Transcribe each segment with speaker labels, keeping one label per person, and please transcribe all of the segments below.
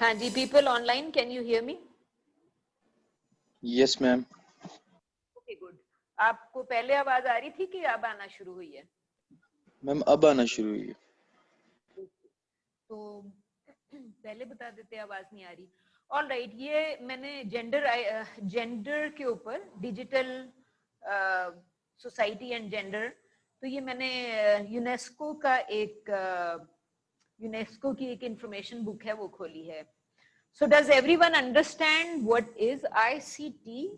Speaker 1: हाँ जी, people online, can you hear me?
Speaker 2: Yes, ma'am.
Speaker 1: Okay, good. आपको पहले आवाज आ रही थी कि अब आना शुरू हुई है?
Speaker 2: मैम अब आना शुरू हुई है।
Speaker 1: तो पहले बता देते आवाज नहीं आ रही। ऑल राइट, ये मैंने जेंडर के ऊपर डिजिटल सोसाइटी एंड जेंडर, तो ये मैंने यूनेस्को का एक यूनेस्को की एक इंफॉर्मेशन बुक है वो खोली है। So does everyone understand what is ICT?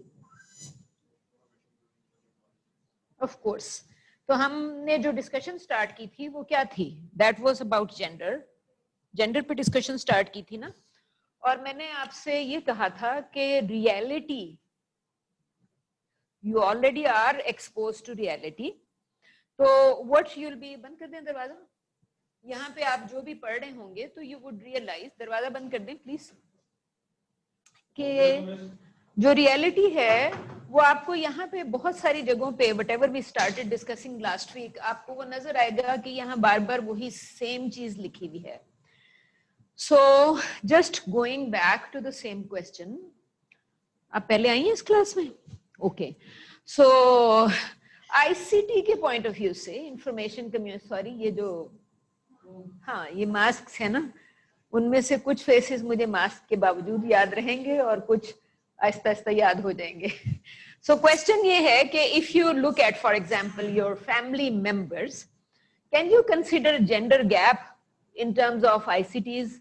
Speaker 1: Of course. तो हमने जो डिस्कशन स्टार्ट की थी वो क्या थी? That was about gender. Gender पे डिस्कशन स्टार्ट की थी ना, और मैंने आपसे ये कहा था कि reality, you already are expose to reality, तो व्हाट यूल बी, बंद कर दें दरवाजा, यहाँ पे आप जो भी पढ़ रहे होंगे तो यू वुड रियलाइज, दरवाजा बंद कर दें प्लीज, कि जो रियलिटी है वो आपको यहाँ पे बहुत सारी जगहों पे, whatever we started discussing last week, आपको वो नजर आएगा कि यहाँ बार बार वही सेम चीज लिखी हुई है। So just going back to the same question, आप पहले आई हैं इस क्लास में? Okay. So ICT के पॉइंट ऑफ व्यू से इंफॉर्मेशन कम्युनिटी, सॉरी ये जो, हाँ ये मास्क है ना, उनमें से कुछ फेसेस मुझे मास्क के बावजूद याद रहेंगे और कुछ आहिस्ता आहिस्ता याद हो जाएंगे। So क्वेश्चन ये है कि if you look at for example your family members, can you consider gender gap in terms of ICTs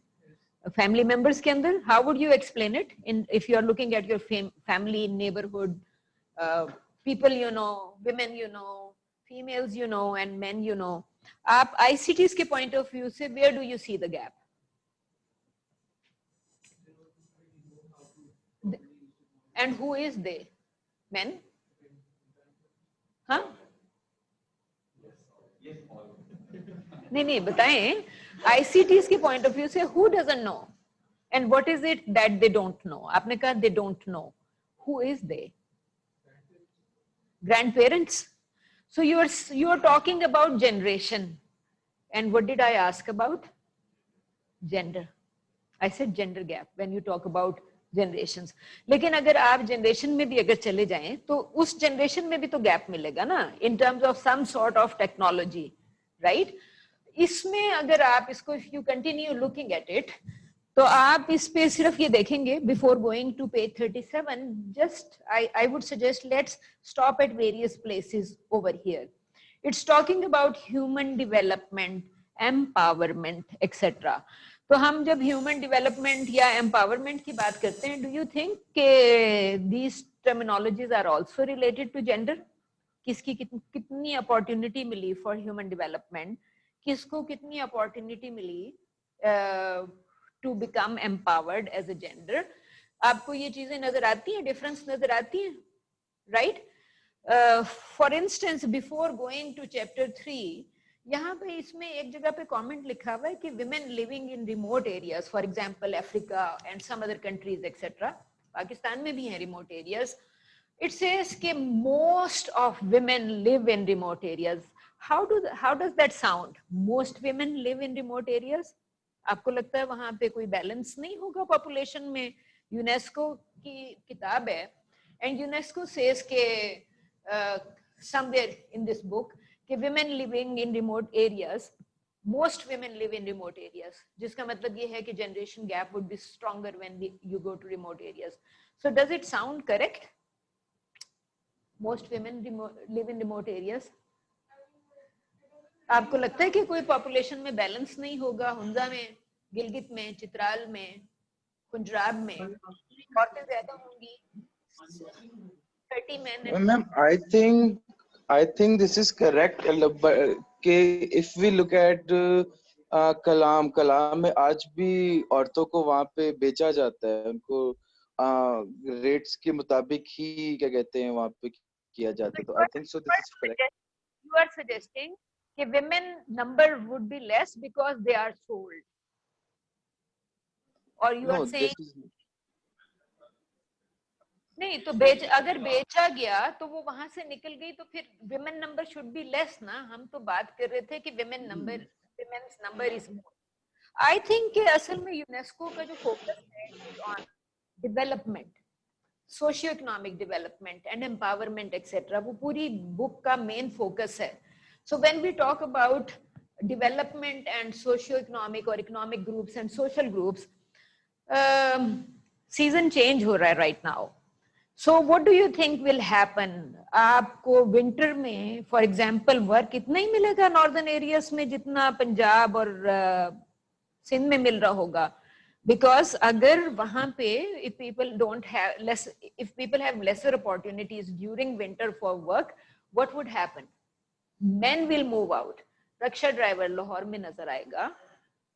Speaker 1: family members के अंदर? How would you explain it in if you are looking at your family, neighborhood, people you know, women you know, females you know, and men you know? आप ICTs के point of view से where do you see the gap? And who is they? Men? हाँ? नहीं नहीं बताएं, ICTs के point of view से who doesn't know? And what is it that they don't know? आपने कहा they don't know. Who is they? Grandparents. So you are talking about generation. And what did I ask about? Gender. I said gender gap when you talk about generations. लेकिन अगर आप generation में भी अगर चले जाएं तो उस generation में भी तो gap मिलेगा ना, in terms of some sort of technology, right? इसमें अगर आप इसको if you continue looking at it, तो आप इस पे सिर्फ ये देखेंगे, before going to page 37, just I would suggest let's stop at various places over here. It's talking about human development, empowerment, etc. तो हम जब ह्यूमन डेवलपमेंट या एम्पावरमेंट की बात करते हैं, डू यू थिंक के these terminologies are also related to gender? किसकी कितनी अपॉर्चुनिटी मिली फॉर ह्यूमन डेवलपमेंट, किसको कितनी अपॉर्चुनिटी मिली to become empowered as a gender? आपको ये चीजें नजर आती हैं, डिफरेंस नजर आती है, right? For instance before going to chapter 3, यहाँ पे इसमें एक जगह पे कमेंट लिखा हुआ है कि women living in remote areas, for example Africa and some other countries etc. Pakistan में भी हैं remote areas. It says कि most of women live in remote areas. How does that sound? Most women live in remote areas. आपको लगता है वहां पे कोई बैलेंस नहीं होगा पॉपुलेशन में? यूनेस्को की किताब है and UNESCO says के somewhere in this book कि women living in remote areas, most women live in remote areas, जिसका मतलब ये है कि generation gap would be stronger when you go to remote areas. So does it sound correct? Most women live in remote areas. आपको लगता है कि कोई population में balance नहीं होगा? हुंजा में, गिलगित में, चित्राल में, पंजाब में औरतें ज्यादा होंगी, 30 men.
Speaker 2: Ma'am, I think this is correct. If we look at कलाम में आज भी औरतों को वहाँ पे बेचा जाता है, उनको रेट्स के मुताबिक ही क्या कहते हैं वहाँ पे किया जाता है, तो I think so this is correct.
Speaker 1: You are suggesting कि women number would be less because they are sold, or you are saying नहीं, तो अगर बेचा गया तो वो वहां से निकल गई तो फिर women number should be less ना? हम तो बात कर रहे थे कि women's number is more. I think कि असल में यूनेस्को का जो फोकस है on development, socio economic development and empowerment etcetera, वो पूरी बुक का मेन फोकस है. So when we talk about development and socio economic और economic groups and social groups, season change हो रहा है right now. So what do you think will happen? आपको winter में फॉर एग्जांपल वर्क इतना ही मिलेगा northern areas में जितना पंजाब और सिंध में मिल रहा होगा? बिकॉज अगर वहां पे if people don't have less, if people have lesser opportunities during winter for work, what would happen? Men will move out. Raksha driver Lahore में नजर आएगा,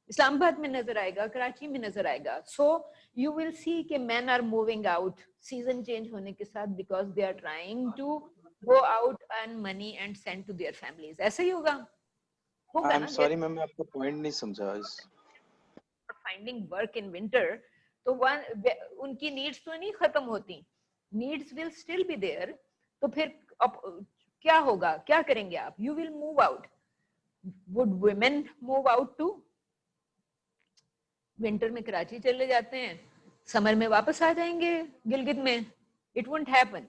Speaker 1: इस्लामाबाद में नजर आएगा, कराची में नजर आएगा. सो यू विल सी कि men are moving out season change होने के साथ because they are trying to go out earn money and send to their families. ऐसा ही होगा
Speaker 2: आई एम
Speaker 1: ना?
Speaker 2: सॉरी मैम, मैं आपका पॉइंट नहीं समझा.
Speaker 1: फाइंडिंग वर्क इन विंटर, तो उनकी नीड्स तो नहीं खत्म होती, needs will still be there. तो फिर क्या होगा, क्या करेंगे आप? You will move out. Would women move out too? Winter में कराची चले जाते हैं, समर में वापस आ जाएंगे गिलगित में. It won't happen.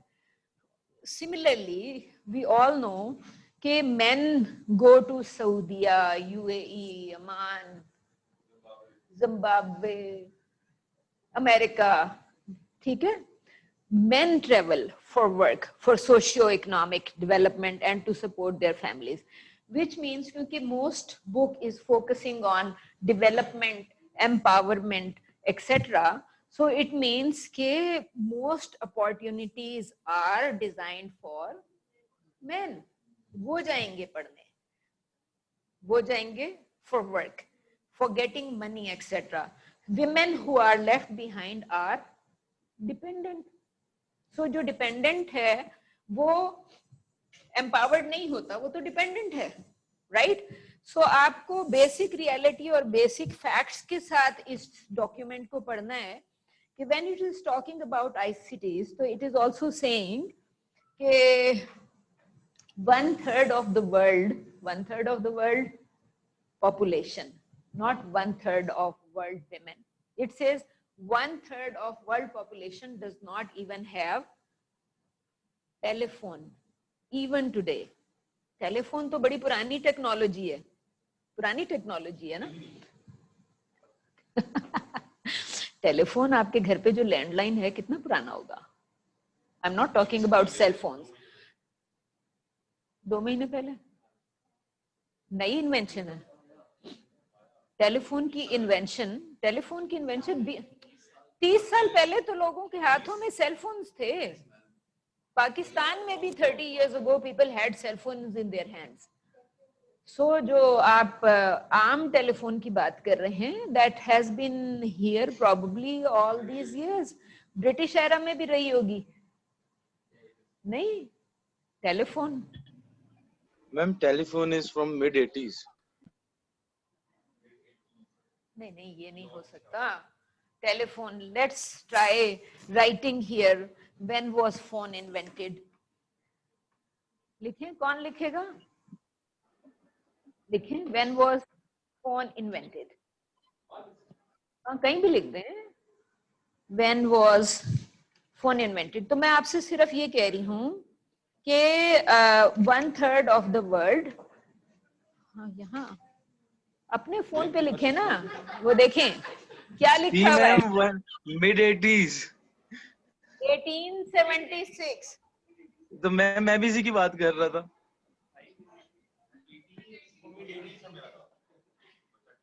Speaker 1: Similarly we all know कि men go to सऊदिया, यूएई, अमान, जिम्बाब्वे, अमेरिका, ठीक है? Men travel for work, for socio-economic development and to support their families, which means क्योंकि most book is focusing on development, empowerment, etc. So it means कि most opportunities are designed for men. वो जाएंगे पढ़ने, वो जाएंगे for work, for getting money, etc. Women who are left behind are dependent. So जो dependent है वो empowered नहीं होता, वो तो dependent है, right? So आपको basic reality और basic facts के साथ इस document को पढ़ना है कि when it is talking about ICTs, so it is also saying कि 1/3 of the world population, not 1/3 of world women. It says 1/3 of world population does not even have telephone, even today. Telephone तो बड़ी पुरानी technology है, पुरानी technology है ना. Telephone आपके घर पे जो लैंडलाइन है कितना पुराना होगा? I am not talking about cell phones. 2 महीने पहले नई इन्वेंशन है टेलीफोन की इन्वेंशन. 30 साल पहले तो लोगों के हाथों में सेल फोन्स थे. पाकिस्तान में भी 30 years ago people had cell phones in their hands. So जो आप आम टेलीफोन की बात कर रहे हैं, that has been here probably all these years. British era में भी रही होगी नहीं telephone?
Speaker 2: Ma'am telephone is from mid 80s.
Speaker 1: नहीं ये नहीं हो सकता. Telephone, let's try writing here. When was phone invented? लिखें, कौन लिखेगा? लिखें, व्हेन वाज फोन इन्वेंटेड. कहीं भी लिख दें, व्हेन वाज फोन इन्वेंटेड. तो मैं आपसे सिर्फ ये कह रही हूं कि 1/3 ऑफ द वर्ल्ड, हाँ यहाँ अपने फोन पे लिखे ना, वो देखें क्या लिखा हुआ है.
Speaker 2: Mid 80s.
Speaker 1: 1876.
Speaker 2: तो मैं भी इसी की बात कर रहा था.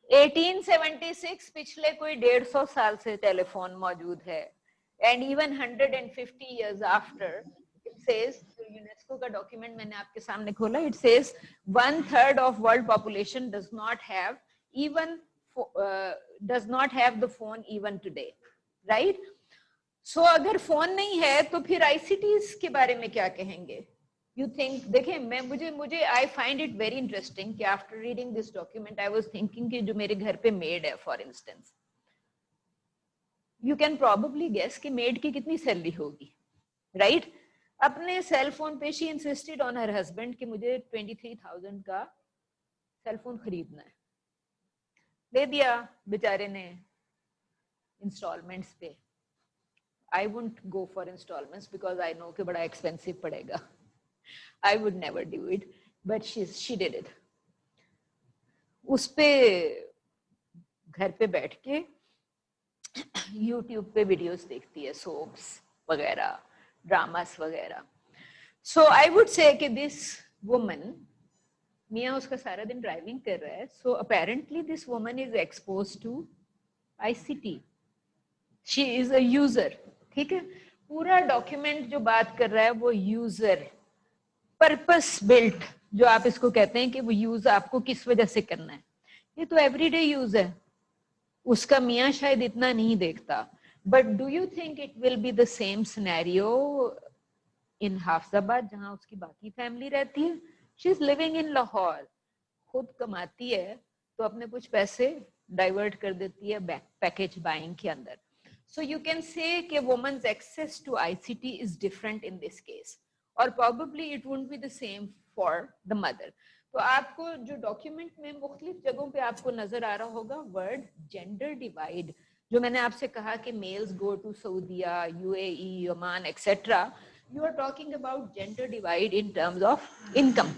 Speaker 1: 1876, पिछले कोई 150 साल से टेलीफोन मौजूद है. And even 150 years after, it says, UNESCO का डॉक्यूमेंट मैंने आपके सामने खोला, it says 1/3 of world population does not have even does not have the phone even today, right? So अगर फोन नहीं है तो फिर ICTs के बारे में क्या कहेंगे? You think, देखें, मुझे I find it very interesting कि after reading this document I was thinking कि जो मेरे घर पे maid है, for instance, you can probably guess कि maid की कितनी सैलरी होगी, right? अपने सेल फोन पे she insisted on her husband कि मुझे 23,000 का सेल फोन खरीदना है. ले दिया बेचारे ने इंस्टॉलमेंट्स पे. I wouldn't go for installments because I know कि बड़ा expensive पड़ेगा. I would never do it, but she did it. उस पे घर पे बैठ के YouTube पे वीडियोस देखती है, सोप्स वगैरह, ड्रामास वगैरह. So I would say कि this woman, मियाँ उसका सारा दिन ड्राइविंग कर रहा है, so apparently this woman is exposed to ICT. She is a user. ठीक है, पूरा डॉक्यूमेंट जो बात कर रहा है वो यूजर पर्पस बिल्ट, जो आप इसको कहते हैं कि वो यूज आपको किस वजह से करना है, ये तो एवरीडे यूज है. उसका मियाँ शायद इतना नहीं देखता. But do you think it will be the same scenario in Hafizabad जहां उसकी बाकी फैमिली रहती है? She is living in Lahore, खुद कमाती है तो अपने कुछ पैसे डाइवर्ट कर देती है पैकेज बाइंग के अंदर. So you can say that woman's access to ICT is different in this case, or probably it won't be the same for the mother. तो आपको जो डॉक्यूमेंट में मुख्तलिफ जगहों पे आपको नजर आ रहा होगा वर्ड जेंडर डिवाइड, जो मैंने आपसे कहा कि मेल्स गो टू सऊदिया, UAE, Oman etcetera. You are talking about gender divide in terms of income.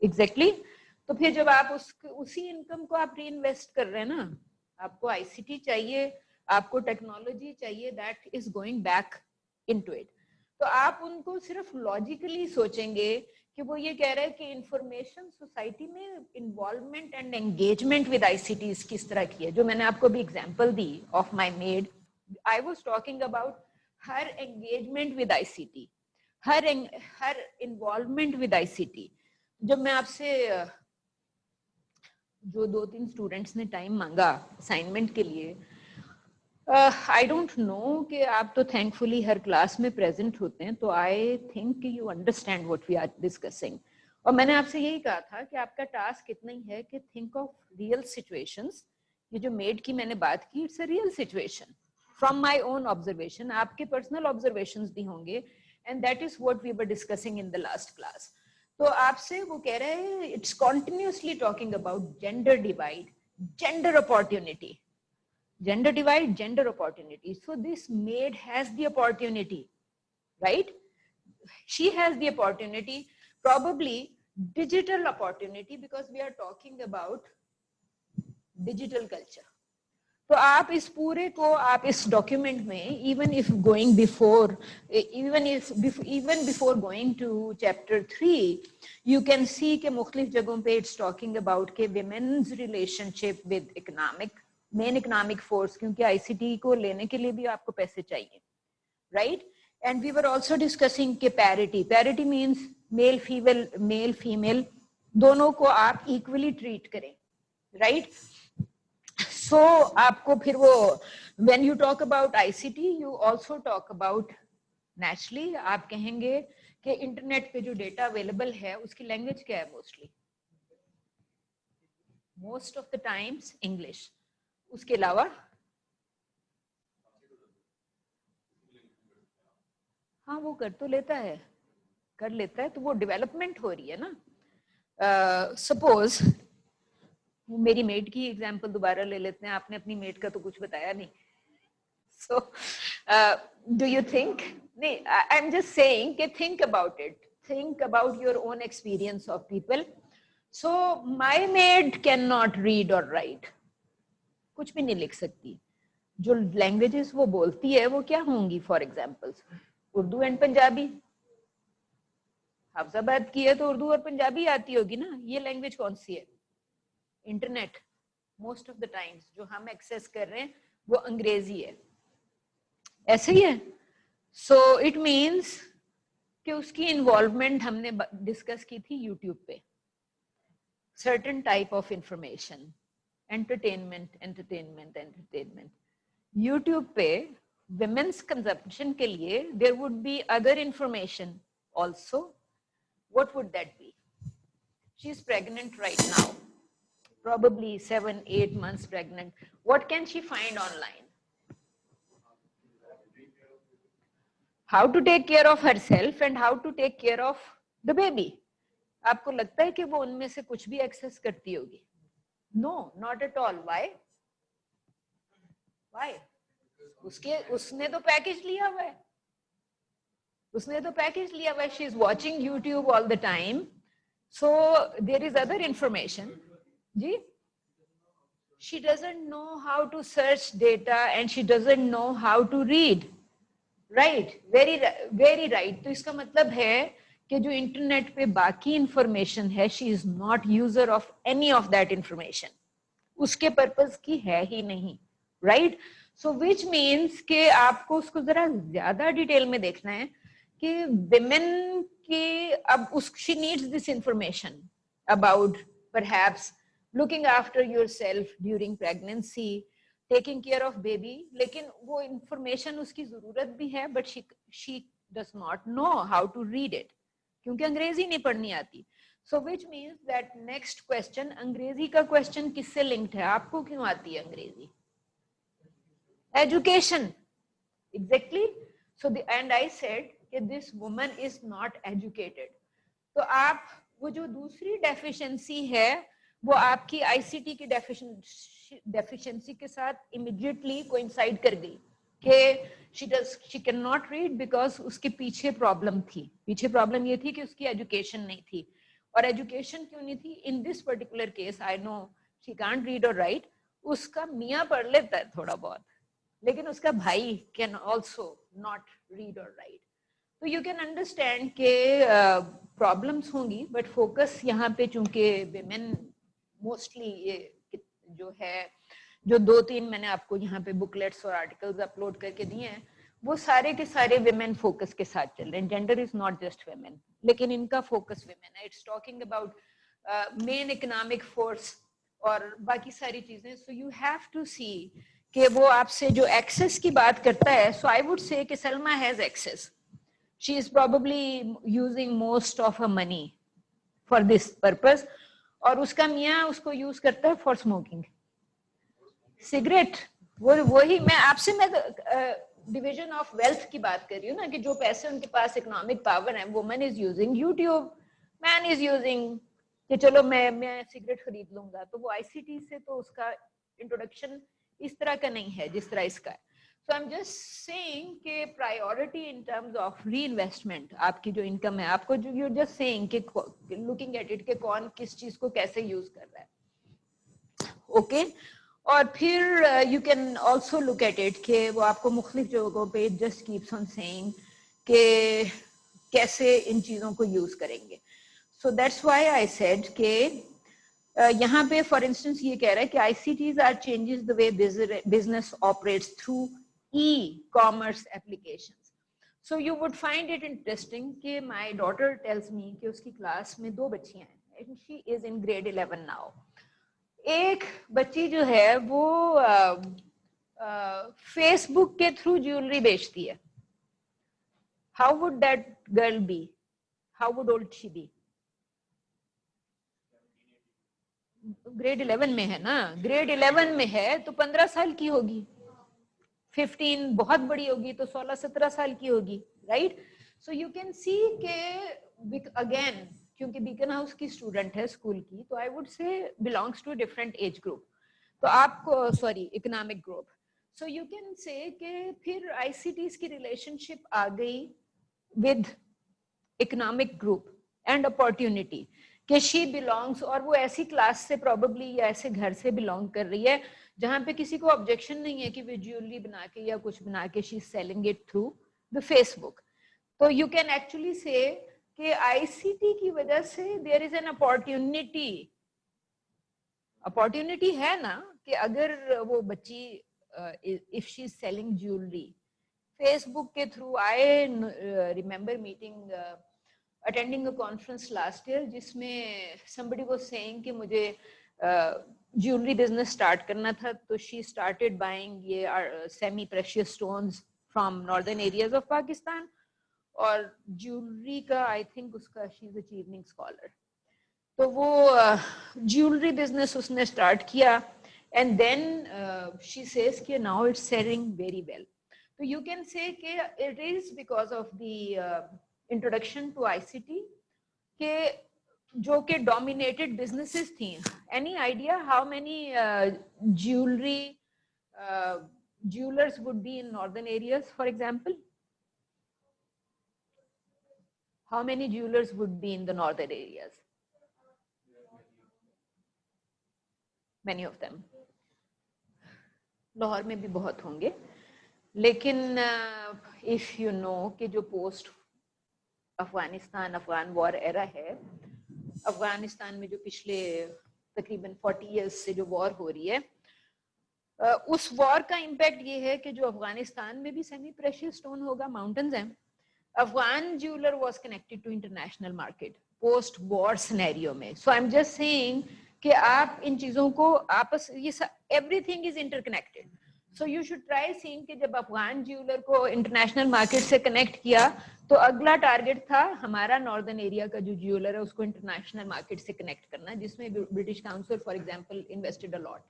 Speaker 1: Exactly. तो फिर जब आप उसी इनकम को आप री इन्वेस्ट कर रहे हैं ना, आपको आईसीटी चाहिए, आपको टेक्नोलॉजी चाहिए, that is going back into it. तो आप उनको सिर्फ लॉजिकली सोचेंगे कि वो ये कह रहे हैं कि इंफॉर्मेशन सोसाइटी में involvement and engagement with ICT किस तरह की है. जो मैंने आपको भी example the of my made, I was talking about her engagement with ICT, her involvement with ICT. जब मैं आपसे जो 2-3 स्टूडेंट्स ने टाइम मांगा असाइनमेंट के लिए, आई डोंट नो कि आप तो थैंकफुली हर क्लास में प्रेजेंट होते हैं, तो I think you understand what we are discussing. और मैंने आपसे यही कहा था कि आपका टास्क इतना ही है कि थिंक ऑफ रियल सिचुएशंस. ये जो मेड की मैंने बात की, it's a real situation from my own observation. आपके पर्सनल ऑब्जर्वेशंस भी होंगे, and that is what we were discussing in the last class. तो आपसे वो कह रहे हैं it's continuously talking about gender divide, gender opportunity. Gender divide, gender opportunity. So this maid has the opportunity, right? She has the opportunity, probably digital opportunity, because we are talking about digital culture. तो आप इस पूरे को आप इस document में even before going to chapter 3, you can see कि मुख्तलिफ जगहों पे it's talking about के women's relationship with men economic force, क्योंकि आईसीटी को लेने के लिए भी आपको पैसे चाहिए, right? And we were also discussing के पैरिटी मींस मेल फीमेल दोनों को आप इक्वली ट्रीट करें, राइट? सो आपको फिर वो when you talk about ICT you also talk about, naturally आप कहेंगे कि इंटरनेट पे जो डेटा अवेलेबल है उसकी लैंग्वेज क्या है? Most of the times English. उसके अलावा हाँ वो कर लेता है, तो वो डेवलपमेंट हो रही है ना. सपोज मेरी मेड की एग्जांपल दोबारा ले लेते हैं, आपने अपनी मेड का तो कुछ बताया नहीं. सो डू यू थिंक, नहीं आई एम जस्ट सेइंग कि think about it, think about your own experience of people. So my maid can not read और राइट, कुछ भी नहीं लिख सकती. जो लैंग्वेजेस वो बोलती है वो क्या होंगी? For examples Urdu and Punjabi. Hafizabad की है तो उर्दू और पंजाबी आती होगी ना. ये लैंग्वेज कौन सी है? Internet. Most of the times जो हम एक्सेस कर रहे हैं वो अंग्रेजी है, ऐसे ही है. सो इट मींस कि उसकी इन्वॉल्वमेंट हमने डिस्कस की थी यूट्यूब पे. Certain type of information, entertainment. YouTube पे विमेन्स कंजप्शन के लिए there would be other information also. What would that be? She is pregnant right now, probably 7-8 months pregnant. What can she find online? How to take care of herself and how to take care of the baby. आपको लगता है कि वो उनमें से कुछ भी access करती होगी? No, not at all. Why? Why? उसने तो पैकेज लिया हुआ है, उसने तो पैकेज लिया हुआ है. She is watching YouTube all the time, so there is other information. Ji, she doesn't know how to search data and she doesn't know how to read. Right, very right. तो इसका मतलब है कि जो internet पे बाकी information है, she is not user of any of that information. उसके पर्पस की है ही नहीं. राइट, सो विच मीन्स कि आपको उसको जरा ज्यादा डिटेल में देखना है कि विमेन की अब उस she needs this information about perhaps looking after yourself during pregnancy, taking care of baby, लेकिन वो इंफॉर्मेशन उसकी जरूरत भी है but she does not know how to read it, क्योंकि अंग्रेजी नहीं पढ़नी आती. So which means that next question, अंग्रेजी का क्वेश्चन किससे लिंक्ड है? आपको क्यों आती है अंग्रेजी? Education, exactly. So and I said that this woman is not educated. तो आप वो जो दूसरी डेफिशिएंसी है वो आपकी आईसीटी की डेफिशिएंसी के साथ इमीडिएटली कोइंसाइड कर गई कि she cannot read because उसके पीछे प्रॉब्लम थी. पीछे प्रॉब्लम ये थी कि उसकी एजुकेशन नहीं थी. और एजुकेशन क्यों नहीं थी? In this particular case I know she can't read और राइट. उसका मियाँ पढ़ लेता है थोड़ा बहुत, लेकिन उसका भाई कैन ऑल्सो नॉट रीड और राइट. तो यू कैन अंडरस्टैंड के प्रॉब्लम्स होंगी, बट फोकस यहाँ पे चूंकि विमेन मोस्टली ये जो है, जो 2-3 मैंने आपको यहाँ पे बुकलेट्स और आर्टिकल्स अपलोड करके दिए हैं, वो सारे के सारे विमेन फोकस के साथ चल रहे हैं. Gender is not just women, लेकिन इनका फोकस विमेन है. It's talking about main economic force और बाकी सारी चीजें. सो यू हैव टू सी कि वो आपसे जो एक्सेस की बात करता है. सो आई वुड से कि Salma has access. She is probably using most of her money for this purpose, और उसका मियाँ उसको यूज करता है फॉर स्मोकिंग सिगरेट. वही मैं आपसे मैं डिवीजन ऑफ वेल्थ की बात कर रही हूँ ना, कि जो पैसे उनके पास इकोनॉमिक पावर है. Woman is using YouTube, man is using कि चलो मैं सिगरेट खरीद लूंगा. तो वो आईसीटी से तो उसका इंट्रोडक्शन इस तरह का नहीं है जिस तरह इसका है. सो आई एम जस्ट सेइंग कि प्रायोरिटी इन टर्म्स ऑफ री इन्वेस्टमेंट, आपकी जो इनकम है, आपको जो यू जस्ट सेइंग कि लुकिंग एट इट कि कौन किस चीज को कैसे यूज कर रहा है. ओके और फिर you can also look at it कि वो आपको मुख्तलिफ जगहों पे जस्ट कीप्स ऑन सेइंग कि कैसे इन चीज़ों को यूज करेंगे. So that's why I said कि यहाँ पे फॉर इंस्टेंस ये कह रहा है कि ICTs are changes the way business operates through e-commerce applications. So you would find it interesting कि माय डॉटर टेल्स मी कि उसकी क्लास में 2 बच्चियां हैं and she is in grade 11 now. एक बच्ची जो है वो फेसबुक के थ्रू ज्वेलरी बेचती है. How would that girl be? How would old she be? Grade 11 में है ना, ग्रेड 11 में है तो 15 साल की होगी. 15 बहुत बड़ी होगी तो 16-17 साल की होगी. Right, so you can see के अगेन क्योंकि बीकन हाउस की स्टूडेंट है स्कूल की, तो I would say belongs to different age group. तो आपको sorry economic group. So you can say कि फिर आईसीटीज की रिलेशनशिप आ गई with economic group and opportunity कि शी बिलोंग्स, और वो ऐसी क्लास से प्रॉबेबली या ऐसे घर से बिलोंग कर रही है जहां पे किसी को ऑब्जेक्शन नहीं है कि वो ज्वेलरी बना के या कुछ बना के she is selling it through the Facebook. तो यू कैन एक्चुअली से कि आईसीटी की वजह से देयर इज एन अपॉर्चुनिटी है ना, कि अगर वो बच्ची if she is selling jewellery Facebook के through. I remember meeting attending a conference last year जिसमें somebody was saying कि मुझे ज्वेलरी बिजनेस स्टार्ट करना था. तो शी स्टार्टेड बाइंग ये semi precious stones from northern areas of Pakistan, और jewellery का आई थिंक उसका she is a evening scholar. तो वो ज्वेलरी बिजनेस उसने स्टार्ट किया एंड देन शी सेज कि now it's selling very well. तो यू कैन से कि it is because of the introduction to ICT के जो कि डोमिनेटेड बिजनेसेस थी. Any idea how many jewellery jewelers would be in northern areas, for example? How many jewelers would be in the northern areas? Many of them. Lahore में भी बहुत होंगे, लेकिन if you know कि जो post Afghanistan Afghan war era है, अफगानिस्तान में जो पिछले तकरीबन 40 इयर्स से जो वॉर हो रही है, उस वॉर का इम्पैक्ट ये है कि जो अफगानिस्तान में भी सेमी प्रेशियस स्टोन होगा, माउंटेन्स हैं. Afghan jeweller was connected to international market post war scenario में. So I am just saying कि आप इन चीजों को आपस, ये everything is interconnected. So you should try seeing कि जब अफगान ज्वेलर को इंटरनेशनल मार्केट से कनेक्ट किया, तो अगला टारगेट था हमारा नॉर्दर्न एरिया का जो ज्वेलर है उसको इंटरनेशनल मार्केट से कनेक्ट करना, जिसमें British council for example invested a lot,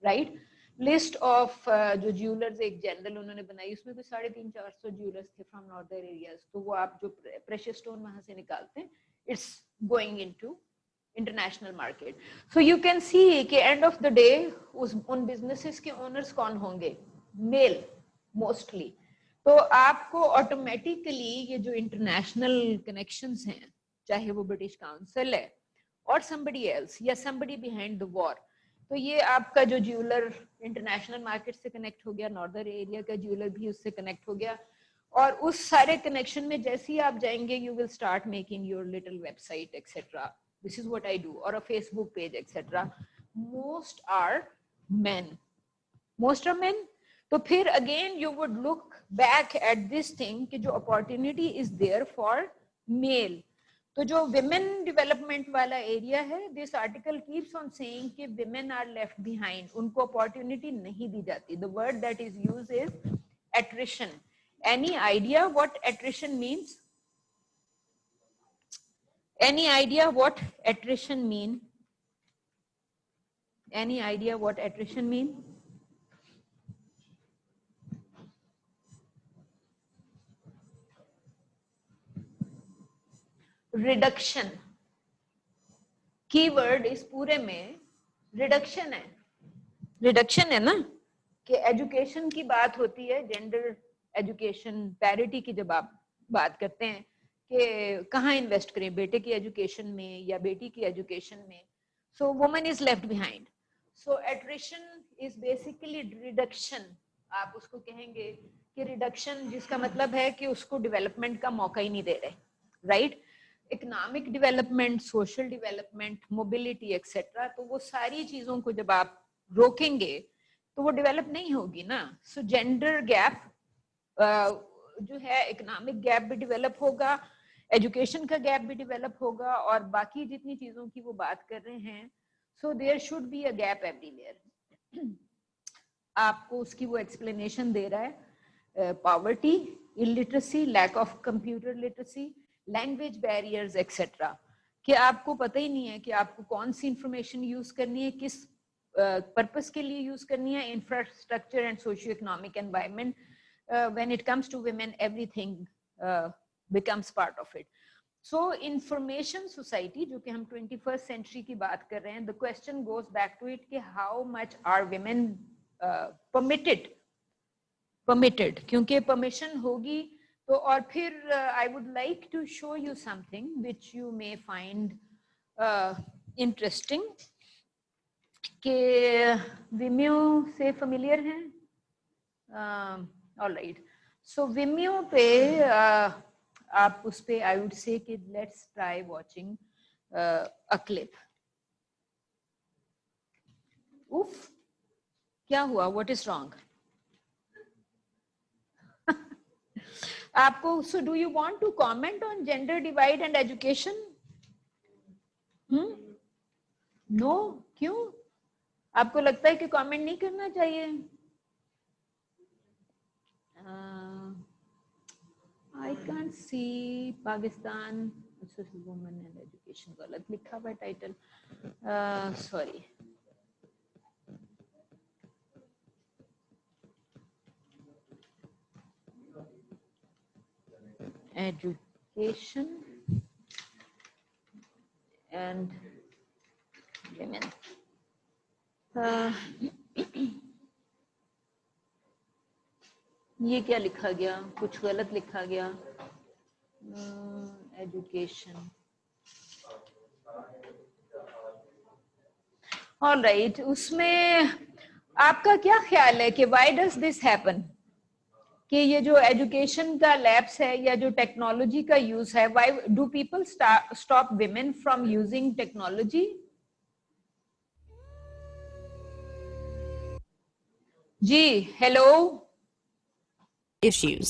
Speaker 1: right. List of जो ज्वेलर्स एक जनरल उन्होंने बनाई, उसमें कुछ 350-400 ज्वेलर्स थे फ्रॉम नॉर्दर्न एरियाज. तो वो आप जो प्रेशियस स्टोन वहां से निकालते हैं, it's going into international market. So you can see कि एंड ऑफ द डे उन बिजनेसेस के ओनर्स कौन होंगे? Male mostly. तो आपको ऑटोमेटिकली ये जो इंटरनेशनल कनेक्शंस हैं, चाहे वो ब्रिटिश काउंसिल है और somebody else या somebody behind the war, तो ये आपका जो ज्वेलर इंटरनेशनल मार्केट से कनेक्ट हो गया, नॉर्दर्न एरिया का ज्वेलर भी उससे कनेक्ट हो गया, और उस सारे कनेक्शन में जैसे ही आप जाएंगे, you will start making your little website etcetera. This is what I do, और a Facebook page etcetera. Most are men, most are men. तो फिर again you would look back at this thing कि जो opportunity is there for male. तो जो women development वाला area है, this article keeps on saying कि women are left behind, उनको अपॉर्चुनिटी नहीं दी जाती. The word that is used is attrition. Any idea what attrition means? Any idea what attrition mean? Any idea what attrition mean? Reduction. Keyword इस पूरे में reduction है. Reduction है ना, कि एजुकेशन की बात होती है, जेंडर एजुकेशन पैरिटी की जब आप बात करते हैं कि कहाँ इन्वेस्ट करें, बेटे की एजुकेशन में या बेटी की एजुकेशन में. So woman is left behind. So attrition is basically reduction. आप उसको कहेंगे कि रिडक्शन, जिसका मतलब है कि उसको डेवलपमेंट का मौका ही नहीं दे रहे, right. Economic development, social development, mobility etcetera, तो वो सारी चीजों को जब आप रोकेंगे तो वो डेवलप नहीं होगी ना. सो जेंडर गैप जो है, इकोनॉमिक गैप भी डेवलप होगा, एजुकेशन का गैप भी डेवलप होगा, और बाकी जितनी चीजों की वो बात कर रहे हैं. So there should be a gap everywhere. आपको उसकी वो एक्सप्लेनेशन दे रहा है. Poverty, illiteracy, lack of computer literacy, language barriers etcetera, कि आपको पता ही नहीं है कि आपको कौन सी इंफॉर्मेशन यूज करनी है, किस पर्पस के लिए यूज करनी है. Infrastructure and socio economic environment, when it comes to women everything becomes part of it. So information society, जो कि हम 21st सेंचुरी की बात कर रहे हैं, the question goes back to it कि how much are women permitted, क्योंकि परमिशन होगी तो. और फिर I would like to show you something which you may find interesting, कि विमियो से फेमिलियर हैं? ऑलराइट. सो विमियो पे आप उस पे, आई वुड से कि let's try watching a clip. उफ, क्या हुआ? What is wrong? आपको, so do you want to comment on gender divide and education? No, क्यों? आपको लगता है कि कमेंट नहीं करना चाहिए? I can't see Pakistan women and education, गलत लिखा हुआ title, sorry. Education and women. ये क्या लिखा गया, कुछ गलत लिखा गया. Education. All right, उसमें आपका क्या ख्याल है कि why does this happen? कि ये जो एजुकेशन का लैप्स है या जो टेक्नोलॉजी का यूज है, why do people stop women from using technology? जी हेलो.
Speaker 3: issues.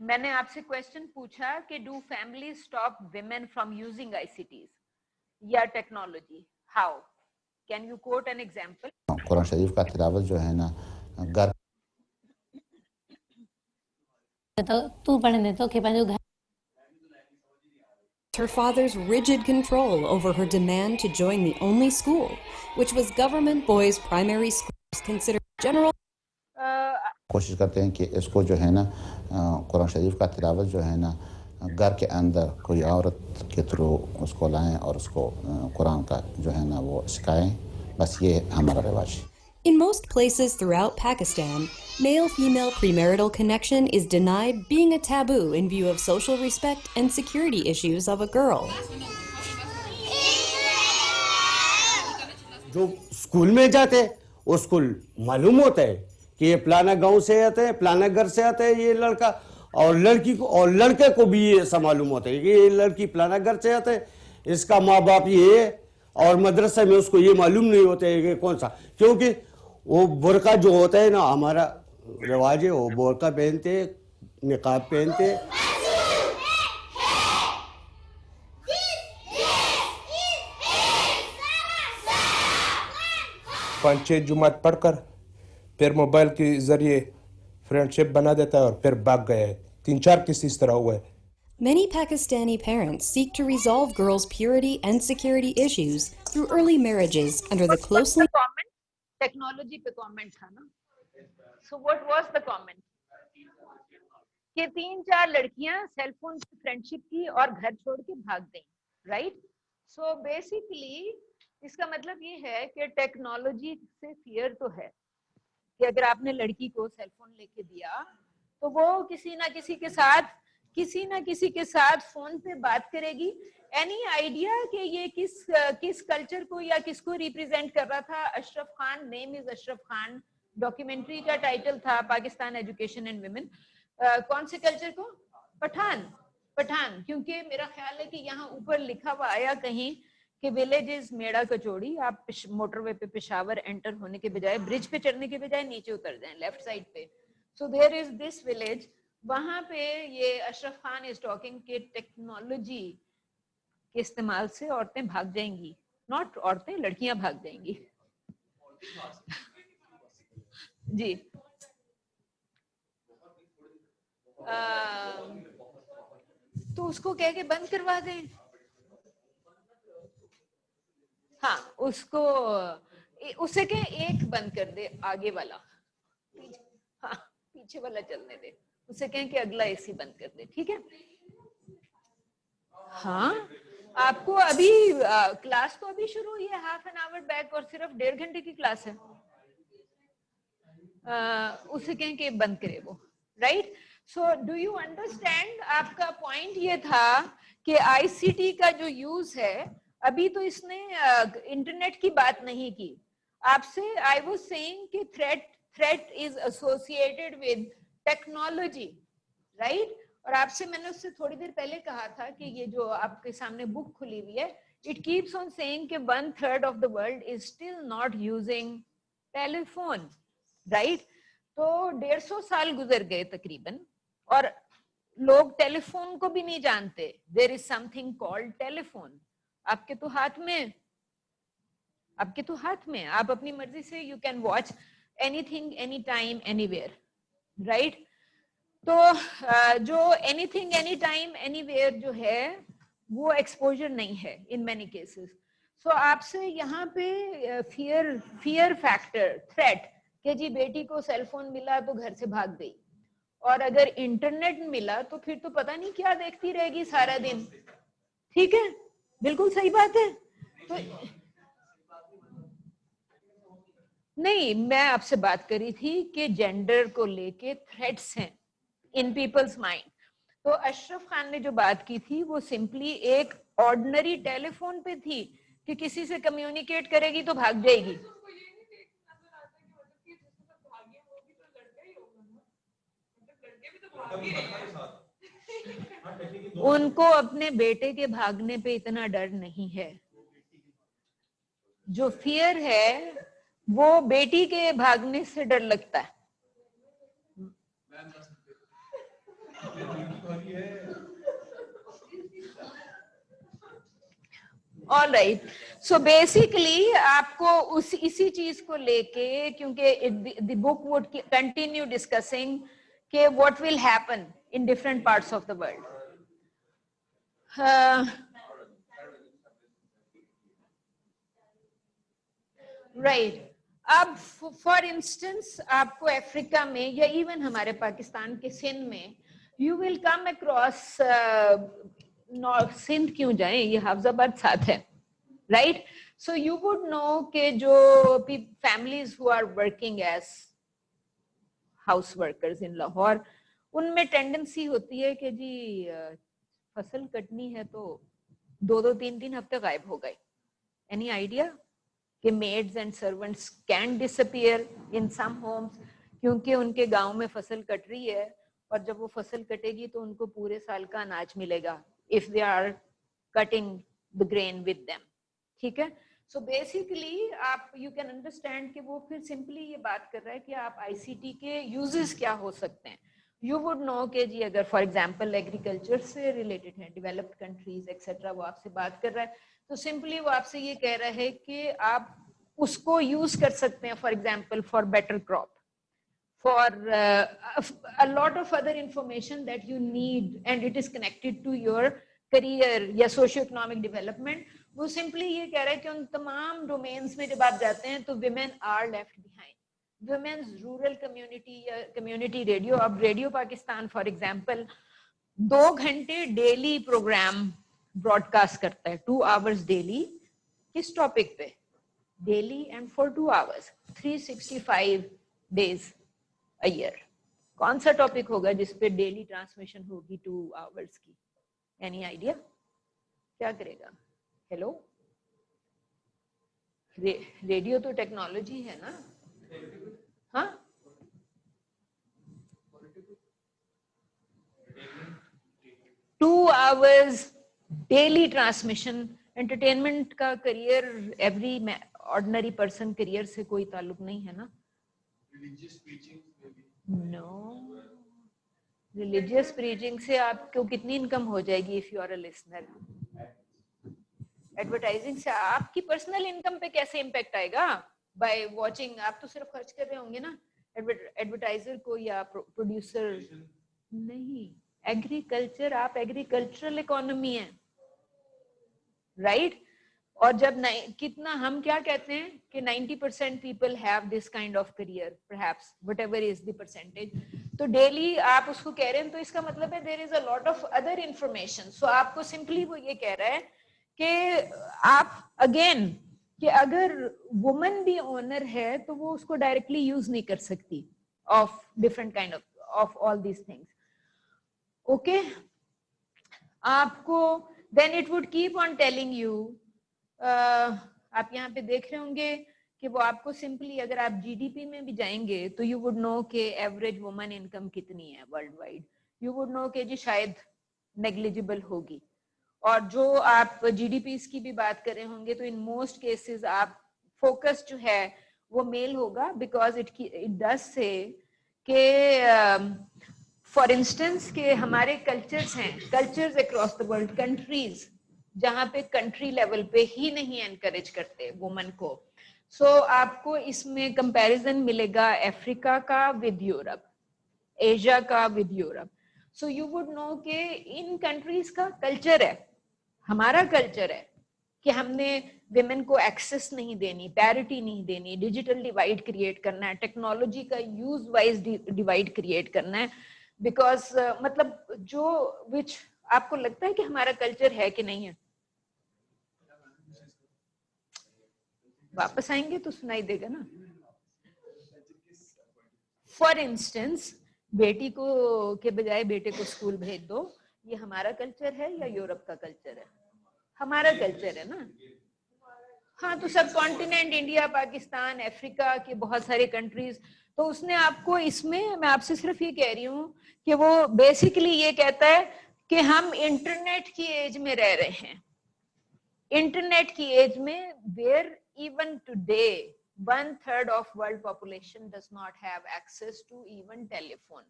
Speaker 1: मैंने आपसे क्वेश्चन पूछा कि do family stop women from using ICTs या technology, how can you quote an example?
Speaker 4: Quran Sharif का तिलावत जो है ना घर
Speaker 3: तो तू पढ़ने तो के पंहिंजो घर.
Speaker 5: Her father's rigid control over her demand to join the only school, which was government boys' primary schools considered general.
Speaker 4: कोशिश करते हैं कि इसको जो है ना कुरान शरीफ का तिलावत जो है ना घर के अंदर कोई औरत के थ्रू उसको लाएं और उसको कुरान का जो है ना वो सिखाएं. बस ये हमारा रिवाज है.
Speaker 5: In most places throughout Pakistan, male-female premarital connection is denied, being a taboo in view of social respect and security issues of a girl.
Speaker 6: जो स्कूल में जाते वो स्कूल मालूम होता है कि ये फलाना गांव से आते हैं, फलाना घर से आते हैं ये लड़का, और लड़की को और लड़के को भी ये सब मालूम होता है कि ये लड़की फलाना घर से आते हैं, इसका माँ बाप ये है. और मदरसा में उसको ये मालूम नहीं होता है कि कौन सा, क्योंकि वो बुर्का जो होता है ना हमारा रिवाज है, वो बुर्का पहनते, निकाब पहनते.
Speaker 7: 5-6 जुमात पढ़कर फिर मोबाइल के जरिए फ्रेंडशिप बना देता है और फिर भाग गया है. 3-4 किस इस तरह हुआ है.
Speaker 5: Many Pakistani parents seek to resolve girls' purity and security issues through early marriages under the closely.
Speaker 1: Technology पे कमेंट था ना. So what was the comment? कि 3-4 लड़कियां सेलफोन से फ्रेंडशिप की और घर छोड़ के भाग गई, राइट? सो बेसिकली इसका मतलब ये है कि टेक्नोलॉजी से फियर तो है कि अगर आपने लड़की को सेलफोन लेके दिया तो वो किसी ना किसी के साथ फोन पे बात करेगी. एनी आइडिया कि ये किस कल्चर को या किसको रिप्रेजेंट कर रहा था? Ashraf Khan, name is Ashraf Khan, documentary का टाइटल था पाकिस्तान एजुकेशन एंड वुमेन. कौन से कल्चर को? पठान, क्योंकि मेरा ख्याल है कि यहाँ ऊपर लिखा हुआ आया कहीं कि विलेज इज मेड़ा कचौड़ी. आप मोटरवे पे पेशावर एंटर होने के बजाय, ब्रिज पे चढ़ने के बजाय नीचे उतर जाएं लेफ्ट साइड पे. So there is this village. वहां पे ये अशरफ खान इज टॉकिंग कि टेक्नोलॉजी के इस्तेमाल से औरतें भाग जाएंगी. नॉट औरतें, लड़कियां भाग जाएंगी. जी तो उसको कह के बंद करवा दें. हाँ, उसे कह एक बंद कर दे, आगे वाला. हाँ, पीछे वाला चलने दे. उसे कहें कि अगला एसी बंद कर दे, ठीक है? हाँ, आपको अभी क्लास तो अभी शुरू हुई है, हाफ एन आवर बैक, और सिर्फ 1.5 घंटे की क्लास है. उसे कहें कि बंद करे वो, right? So do you understand? आपका पॉइंट ये था कि आईसीटी का जो यूज है, अभी तो इसने इंटरनेट की बात नहीं की आपसे. आई वाज सेइंग कि threat is associated with technology, right? और आपसे मैंने उससे थोड़ी देर पहले कहा था कि ये जो आपके सामने बुक खुली हुई है, इट कीप्स ऑन सेइंग कि 1/3 of the world is still not using telephone, right? तो 150 साल गुजर गए तकरीबन और लोग टेलीफोन को भी नहीं जानते. There is something called telephone. आपके तो हाथ में, आप अपनी मर्जी से you can watch anything, any time, anywhere, right? तो जो एनीथिंग, एनी टाइम, एनीवेयर जो है वो एक्सपोजर नहीं है इन मेनी केसेस. सो आपसे यहाँ पे फियर फैक्टर, थ्रेट, कि जी बेटी को सेलफोन मिला तो घर से भाग गई, और अगर इंटरनेट मिला तो फिर तो पता नहीं क्या देखती रहेगी सारा दिन। ठीक है, बिल्कुल सही बात है। तो नहीं, मैं आपसे बात करी थी कि जेंडर को लेके थ्रेट्स हैं इन पीपल्स माइंड। तो अशरफ खान ने जो बात की थी वो सिंपली एक ऑर्डिनरी टेलीफोन पे थी कि किसी से कम्युनिकेट करेगी तो भाग जाएगी। उनको अपने बेटे के भागने पे इतना डर नहीं है। जो फियर है वो बेटी के भागने से डर लगता है। ऑल राइट, सो बेसिकली आपको इसी चीज को लेके, क्योंकि the book would continue discussing कि what will happen in different parts of the world. Right, अब फॉर इंस्टेंस आपको अफ्रीका में या इवन हमारे पाकिस्तान के सिंध में you will come across, Sindh क्यों जाएं, ये हाफजाबाद साथ है, right? So you would know कि जो families who are working as house workers in Lahore, उनमें टेंडेंसी होती है कि जी फसल कटनी है तो 2-2 3-3 हफ्ते गायब हो गए। एनी आइडिया कि maids and servants can disappear in some homes, क्योंकि उनके गांव में फसल कट रही है और जब वो फसल कटेगी तो उनको पूरे साल का अनाज मिलेगा if they are cutting the grain with them. ठीक है, सो बेसिकली आप यू कैन अंडरस्टैंड कि वो फिर सिंपली ये बात कर रहा है कि आप आईसीटी के यूजेस क्या हो सकते हैं। यू वुड नो कि जी अगर फॉर एग्जांपल एग्रीकल्चर से रिलेटेड है, डेवलप्ड कंट्रीज एक्सेट्रा, वो आपसे बात कर रहा है, तो सिंपली वो आपसे ये कह रहा है कि आप उसको यूज कर सकते हैं for example for better crop, for a lot of other information that you need and it is connected to your career या socio-economic development। वो simply ये कह रहा है कि उन तमाम domains में जब आप जाते हैं तो women are left behind। women's rural community या community radio, अब रेडियो पाकिस्तान फॉर एग्जाम्पल 2 घंटे डेली प्रोग्राम ब्रॉडकास्ट करता है, 2 hours डेली, किस टॉपिक पे? Daily and for 2 hours 365 days a year। कौन सा टॉपिक होगा जिसपे डेली ट्रांसमिशन होगी 2 hours की? एनी आइडिया क्या करेगा? हेलो, रेडियो तो टेक्नोलॉजी है ना? हाँ, two hours daily transmission. Entertainment का career every ordinary person career से कोई ताल्लुक नहीं है ना? नो, रिलीजियस प्रीचिंग से आपको कितनी इनकम हो जाएगी if you are a listener? Advertising से आपकी पर्सनल इनकम पे कैसे इम्पैक्ट आएगा? By watching. आप तो सिर्फ खर्च कर रहे होंगे ना एडवर्टाइजर को या प्रोड्यूसर नहीं। एग्रीकल्चर, आप एग्रीकल्चरल इकोनॉमी है, राइट? और जब कितना हम क्या कहते हैं कि 90% people have this kind of career, perhaps whatever is the percentage. तो डेली आप उसको कह रहे हैं तो इसका मतलब है there is a lot of other information. So आपको सिंपली वो ये कह रहा है कि आप अगेन कि अगर वुमन भी ओनर है तो वो उसको डायरेक्टली यूज नहीं कर सकती of different kind of all these things. Okay, आपको then it would keep on telling you, आप यहाँ पे देख रहे होंगे कि वो आपको सिंपली, अगर आप जीडीपी में भी जाएंगे तो यू वुड नो कि एवरेज वुमन इनकम कितनी है world wide. You would know कि जी शायद नेग्लिजिबल होगी। और जो आप जीडीपी की भी बात कर रहे होंगे तो इन मोस्ट केसेस आप फोकस जो है वो मेल होगा, बिकॉज इट डज से कि फॉर इंस्टेंस के हमारे कल्चर्स हैं, cultures across the world, countries जहाँ पे कंट्री लेवल पे ही नहीं एनकरेज करते वुमन को। सो आपको इसमें कंपैरिजन मिलेगा अफ्रीका का विद यूरोप, एशिया का with Europe. So you would know कि इन कंट्रीज का कल्चर है, हमारा कल्चर है कि हमने विमेन को एक्सेस नहीं देनी, पैरिटी नहीं देनी, डिजिटल डिवाइड क्रिएट करना है, टेक्नोलॉजी का यूज वाइज डिवाइड क्रिएट करना है। बिकॉज मतलब जो विच आपको लगता है कि हमारा कल्चर है कि नहीं है? वापस आएंगे तो सुनाई देगा ना. फॉर इंस्टेंस, बेटी को के बजाय बेटे को स्कूल भेज दो, ये हमारा कल्चर है या यूरोप का कल्चर है? हमारा कल्चर है ना. हाँ, तो सब कॉन्टिनेंट, इंडिया, पाकिस्तान, अफ्रीका के बहुत सारे कंट्रीज, तो उसने आपको इसमें, मैं आपसे सिर्फ ये कह रही हूँ कि वो बेसिकली ये कहता है कि हम इंटरनेट की एज में रह रहे हैं. इंटरनेट की एज में where even today 1/3 of world population does not have access to even telephone.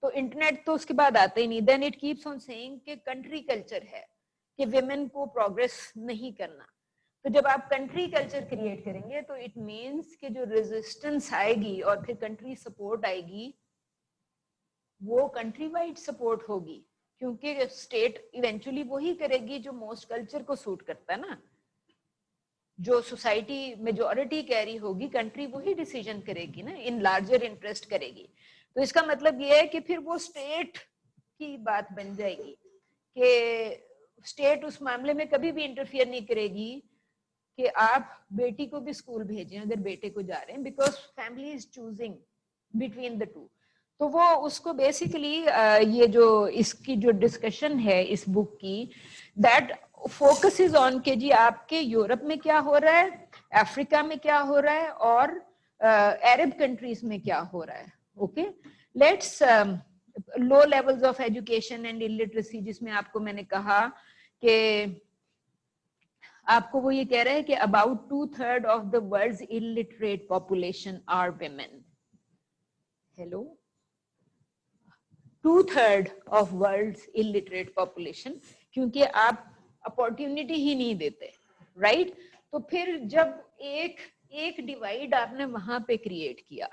Speaker 1: तो इंटरनेट तो उसके बाद आता ही नहीं. Then it keeps on saying कि कंट्री कल्चर है कि विमेन को प्रोग्रेस नहीं करना. तो जब आप कंट्री कल्चर क्रिएट करेंगे तो इट मीन्स कि जो रेजिस्टेंस आएगी और फिर कंट्री सपोर्ट आएगी, वो कंट्री वाइड सपोर्ट होगी, क्योंकि स्टेट इवेंचुअली वही करेगी जो मोस्ट कल्चर को सूट करता है ना. जो सोसाइटी मेजॉरिटी कैरी होगी, कंट्री वही डिसीजन करेगी ना, इन लार्जर इंटरेस्ट करेगी. तो इसका मतलब ये है कि फिर वो स्टेट की बात बन जाएगी कि स्टेट उस मामले में कभी भी इंटरफियर नहीं करेगी कि आप बेटी को भी स्कूल भेजें अगर बेटे को जा रहे हैं, because family is choosing between the two. तो वो उसको बेसिकली ये जो इसकी जो डिस्कशन है इस बुक की, दैट फोकस इज ऑन के जी आपके यूरोप में क्या हो रहा है, अफ्रीका में क्या हो रहा है, और अरब कंट्रीज में क्या हो रहा है. Okay, let's low levels of education and illiteracy, जिसमें आपको मैंने कहा कि आपको वो ये कह रहा है कि about 2/3 of the world's illiterate population are women. Hello, 2/3 of world's illiterate population, क्योंकि आप अपॉर्चुनिटी ही नहीं देते, राइट? तो फिर जब एक डिवाइड आपने वहां पे क्रिएट किया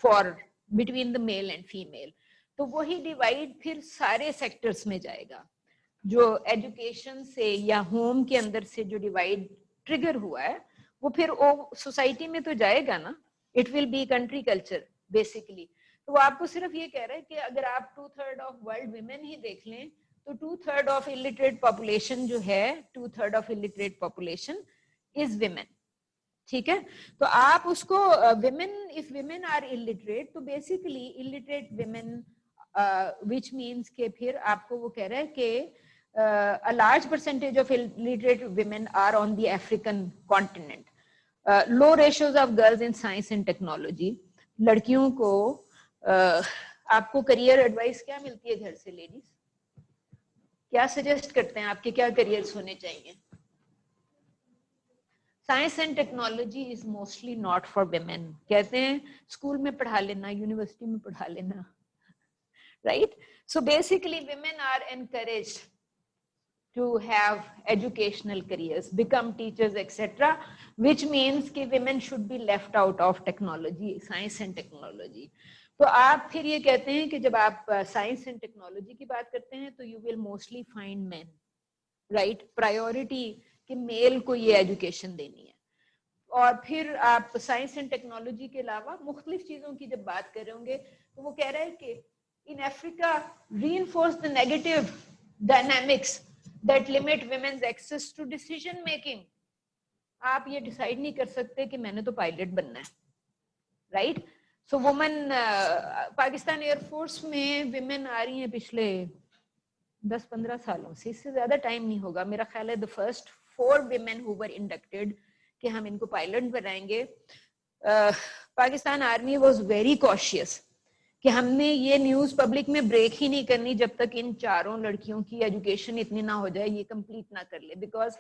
Speaker 1: for between the male and female, तो वही डिवाइड फिर सारे सेक्टर्स में जाएगा. जो एजुकेशन से या होम के अंदर से जो डिवाइड ट्रिगर हुआ है, वो फिर सोसाइटी में तो जाएगा ना. It will be country culture basically. तो वो आपको सिर्फ ये कह रहा है कि अगर आप 2/3 ऑफ वर्ल्ड विमेन ही देख लें, तो 2/3 ऑफ इलिटरेट पॉपुलेशन जो है, 2/3 of illiterate population is women. ठीक है, तो आप उसको women, if women are illiterate, तो basically illiterate women which means के फिर आपको वो कह रहा है कि a large percentage of illiterate women are on the African continent. Low ratios of girls in science and technology. लड़कियों को आपको करियर एडवाइस क्या मिलती है घर से? लेडीज क्या सजेस्ट करते हैं आपके क्या करियर्स होने चाहिए? Science and technology is mostly not for women. कहते हैं स्कूल में पढ़ा लेना, यूनिवर्सिटी में पढ़ा लेना, right? So basically women are encouraged to have educational careers, become teachers, etc., which means कि women should be left out of technology, science and technology. तो आप फिर ये कहते हैं कि जब आप साइंस एंड टेक्नोलॉजी की बात करते हैं तो you will mostly find men, right? Priority कि मेल को ये एजुकेशन देनी है. और फिर आप साइंस एंड टेक्नोलॉजी के अलावा मुख्तलिफ चीजों की जब बात कर रहे होंगे, तो वो कह रहे हैं कि in Africa reinforce the negative dynamics that limit women's access to decision making. आप ये डिसाइड नहीं कर सकते कि मैंने तो पायलट बनना है, राइट? सो वुमेन, पाकिस्तान एयरफोर्स में विमेन आ रही हैं पिछले 10-15 सालों से, इससे ज्यादा टाइम नहीं होगा मेरा ख्याल है. The first 4 women who were inducted कि हम इनको पायलट बनाएंगे. Pakistan army was very cautious कि हमने ये न्यूज पब्लिक में ब्रेक ही नहीं करनी जब तक इन 4 लड़कियों की एजुकेशन इतनी ना हो जाए, ये कंप्लीट ना कर ले. बिकॉज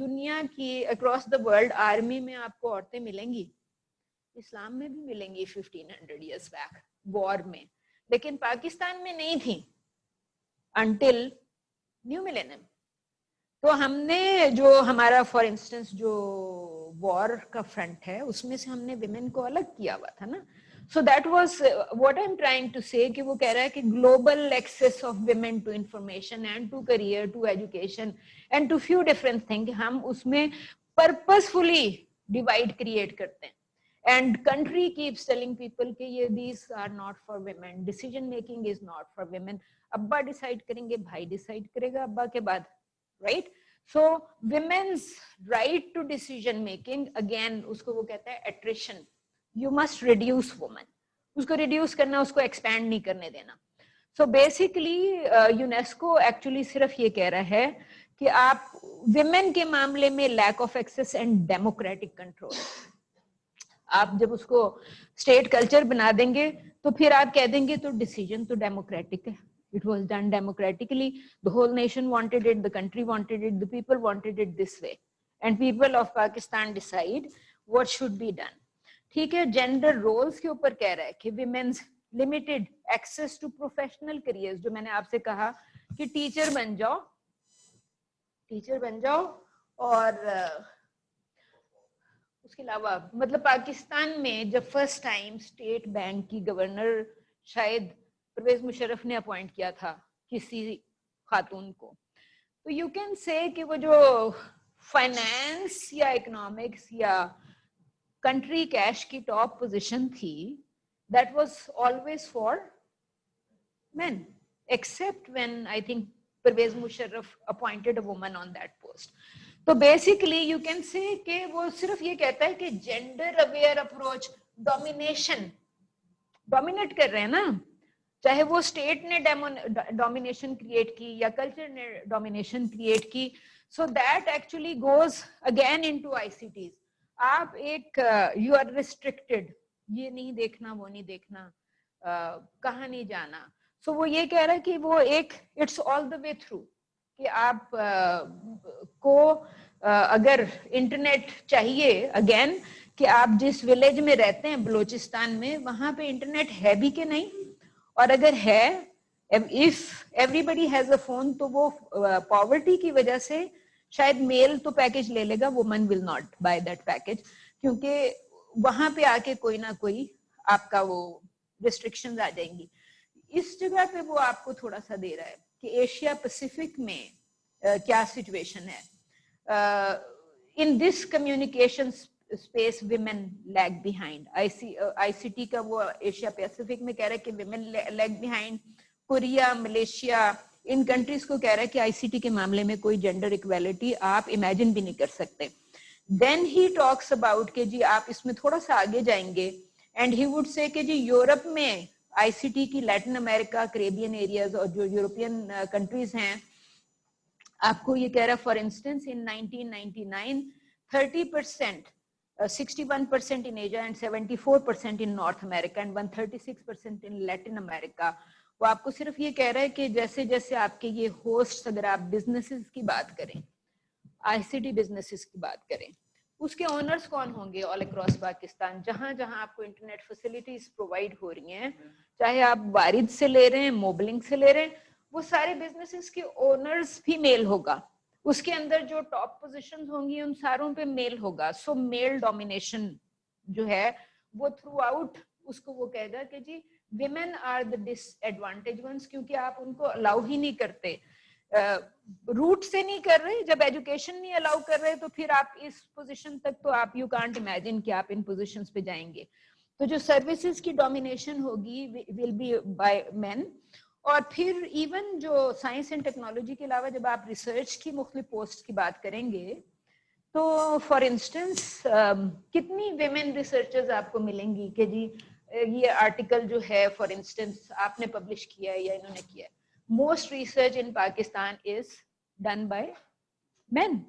Speaker 1: दुनिया की अक्रॉस द वर्ल्ड आर्मी में आपको औरतें मिलेंगी, इस्लाम में भी मिलेंगी 1500 years बैक वॉर में, लेकिन पाकिस्तान में नहीं थी अंटिल न्यू मिलेनियम. तो हमने जो हमारा फॉर इंस्टेंस जो वॉर का फ्रंट है उसमें से हमने विमेन को अलग किया हुआ था ना. So that was what I'm trying to say कि वो कह रहा है कि global access of women to information and to career, to education and to few different things, हम उसमें purposefully divide create करते हैं. and country keeps telling people कि ये these are not for women, decision making is not for women. अब्बा decide करेंगे, भाई decide करेगा अब्बा के बाद, right? So women's right to decision making, again उसको वो कहता है attrition. You must reduce woman. उसको reduce करना, उसको expand नहीं करने देना. So basically UNESCO actually सिर्फ ये कह रहा है कि आप women के मामले में lack of access and democratic control. आप जब उसको स्टेट कल्चर बना देंगे तो फिर आप कह देंगे तो डिसीजन तो डेमोक्रेटिक है. It was done democratically. The whole nation wanted it, the country wanted it, the people wanted it this way. And people of Pakistan decide what should be done. ठीक है, gender roles के ऊपर कह रहा है कि women's limited access to professional careers, जो मैंने आपसे कहा कि टीचर बन जाओ और उसके अलावा मतलब पाकिस्तान में जब फर्स्ट टाइम स्टेट बैंक की गवर्नर शायद परवेज मुशर्रफ ने अपॉइंट किया था किसी खातून को, तो यू कैन से कि वो जो फाइनेंस या इकोनॉमिक्स या कंट्री कैश की टॉप पोजीशन थी, that was always for men, except when I think Parvez Musharraf appointed a woman on that post. तो बेसिकली यू कैन से कि वो सिर्फ ये कहता है कि जेंडर अवेयर अप्रोच डोमिनेट कर रहे हैं ना, चाहे वो स्टेट ने डोमिनेशन क्रिएट की या कल्चर ने डोमिनेशन क्रिएट की. So that actually goes again into ICTs. आप एक यू आर रिस्ट्रिक्टेड, ये नहीं देखना, वो नहीं देखना, कहाँ नहीं जाना. सो वो ये कह रहा है कि वो एक it's all the way through कि आप को अगर इंटरनेट चाहिए, अगेन कि आप जिस विलेज में रहते हैं बलूचिस्तान में, वहां पे इंटरनेट है भी कि नहीं, और अगर है, if everybody has a phone, तो वो पॉवर्टी की वजह से शायद मेल तो पैकेज ले लेगा, woman will not by that package, क्योंकि वहां पे आके कोई ना कोई आपका वो रिस्ट्रिक्शंस आ जाएंगी. इस जगह पे वो आपको थोड़ा सा दे रहा है कि एशिया पैसिफिक में क्या सिचुएशन है. In this communication space women lag behind. ICT का वो एशिया पैसिफिक में कह रहा है कि women lag behind. Korea, Malaysia, इन कंट्रीज को कह रहा है कि आईसीटी के मामले में कोई जेंडर इक्वालिटी आप इमेजिन भी नहीं कर सकते. देन ही टॉक्स अबाउट कि जी आप इसमें थोड़ा सा आगे जाएंगे एंड ही वुड से कि जी यूरोप में आईसीटी की लैटिन अमेरिका, कैरेबियन एरियाज और जो यूरोपियन कंट्रीज हैं, आपको ये कह रहा है for instance in 1999 30%, 61% in Asia and 74% in North America and 136% in Latin America. वो आपको सिर्फ ये कह रहा है कि जैसे जैसे आपके ये होस्ट, अगर आप बिजनेसेस की बात करें, आईसीटी बिजनेसेस की बात करें, उसके ओनर्स कौन होंगे ऑल अक्रॉस पाकिस्तान, जहां जहां आपको इंटरनेट फैसिलिटीज प्रोवाइड हो रही हैं, चाहे आप वारिद से ले रहे हैं, मोबलिंग से ले रहे हैं, वो सारे बिजनेसेस के ओनर्स भी मेल होगा. उसके अंदर जो टॉप पोजीशंस होंगी उन सारों पे मेल होगा. सो मेल डोमिनेशन जो है वो थ्रू आउट उसको वो कहेगा कि जी women are the disadvantage ones, क्योंकि आप उनको अलाउ ही नहीं करते, रूट से नहीं कर रहे. जब एजुकेशन नहीं अलाउ कर रहे तो फिर आप इस पोजीशन तक तो आप यू कांट इमेजिन कि आप इन पोजीशंस पे जाएंगे. तो जो सर्विसेज की डोमिनेशन होगी विल बी बाय मेन. और फिर इवन जो साइंस एंड टेक्नोलॉजी के अलावा जब आप रिसर्च की मुख्तलिफ पोस्ट की बात करेंगे, तो फॉर इंस्टेंस कितनी विमेन रिसर्चर्स आपको मिलेंगी कि जी ये आर्टिकल जो है फॉर इंस्टेंस आपने पब्लिश किया है या इन्होंने किया है. Most research in Pakistan is done by main,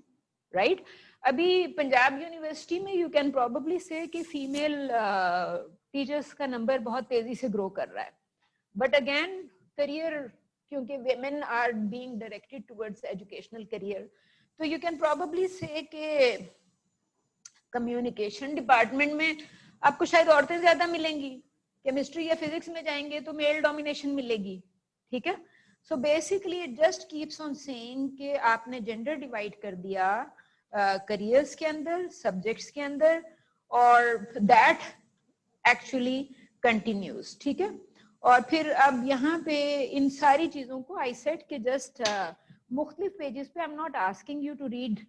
Speaker 1: right. अभी पंजाब यूनिवर्सिटी में यू कैन प्रोबेबली से कि फीमेल टीचर्स का नंबर बहुत तेजी से ग्रो कर रहा है. बट अगेन करियर, क्योंकि women are being directed towards educational career, तो you can probably say कि communication department में आपको शायद औरतें ज्यादा मिलेंगी, केमिस्ट्री या फिजिक्स में जाएंगे तो मेल डोमिनेशन मिलेगी. ठीक है. So basically it just keeps on saying कि आपने जेंडर डिवाइड कर दिया करियर्स के अंदर, सब्जेक्ट्स के अंदर, और दैट एक्चुअली कंटिन्यूज. ठीक है. और फिर अब यहाँ पे इन सारी चीजों को आई सेड कि जस्ट मुख्तलिफ पेजेस पे, I am not asking you to read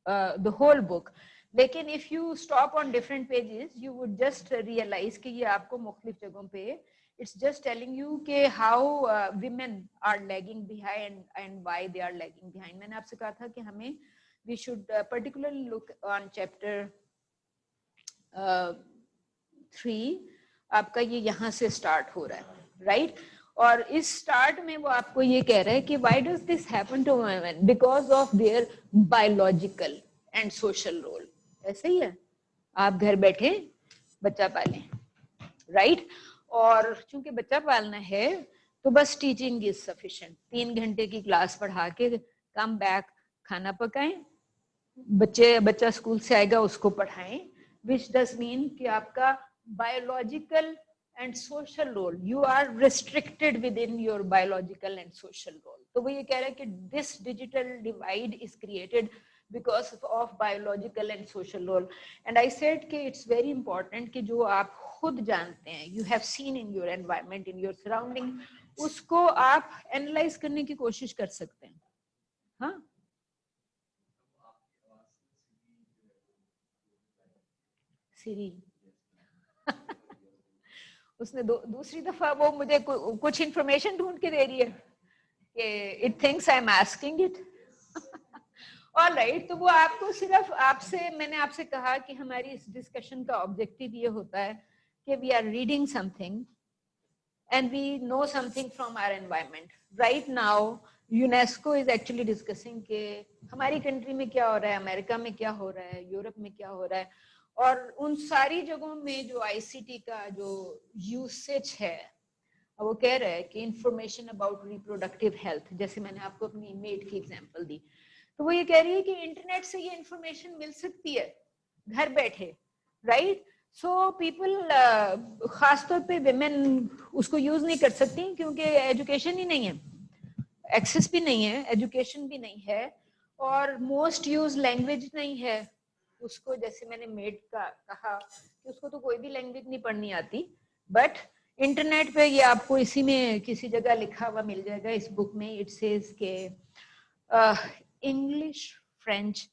Speaker 1: the whole book. लेकिन if you stop on different pages you would just realize कि ये आपको मुख्तलिफ जगहों पे इट्स जस्ट टेलिंग यू कि how women are lagging behind and why they are lagging behind. मैंने आपसे कहा था कि हमें we should particularly look on chapter 3. आपका ये यहाँ से स्टार्ट हो रहा है, राइट? और इस स्टार्ट में वो आपको ये कह रहा है कि why does this happen to women? Because of their biological and social role. ऐसे ही है, आप घर बैठे बच्चा पालें, राइट? और चूंकि बच्चा पालना है तो बस टीचिंग इज सफिशिएंट. 3 घंटे की क्लास पढ़ा के कम बैक, खाना पकाएं, बच्चा स्कूल से आएगा उसको पढ़ाएं, which does mean कि आपका biological and social role, you are restricted within your biological and social role. तो वो ये कह रहा है कि this digital divide is created because of biological and social role. And I said कि it's very important कि जो आप खुद जानते हैं, you have seen in your environment, in your surrounding, उसको आप analyze करने की कोशिश कर सकते हैं. हाँ, सिरी उसने दूसरी दफा वो मुझे कुछ इंफॉर्मेशन ढूंढ के दे रही है कि it thinks I am asking it. Alright, तो वो आपको सिर्फ मैंने आपसे कहा कि हमारी इस डिस्कशन का ऑब्जेक्टिव ये होता है कि we are reading something and we know something from our environment. Right now UNESCO is actually discussing कि हमारी कंट्री में क्या हो रहा है, अमेरिका में क्या हो रहा है, यूरोप में क्या हो रहा है, और उन सारी जगहों में जो आईसीटी का जो यूसेज है वो कह रहा है कि इंफॉर्मेशन अबाउट रिप्रोडक्टिव हेल्थ, जैसे मैंने आपको अपनी मेड की एग्जांपल दी, तो वो ये कह रही है कि इंटरनेट से ये इंफॉर्मेशन मिल सकती है घर बैठे, राइट? सो पीपल, खासतौर पे विमेन उसको यूज नहीं कर सकती क्योंकि एजुकेशन ही नहीं है, एक्सेस भी नहीं है, एजुकेशन भी नहीं है, और मोस्ट यूज लैंग्वेज नहीं है उसको. जैसे मैंने मेड का कहा कि उसको तो कोई भी लैंग्वेज नहीं पढ़नी आती, बट इंटरनेट पे ये आपको इसी में किसी जगह लिखा हुआ मिल जाएगा. इस बुक में इट सेज के English, French,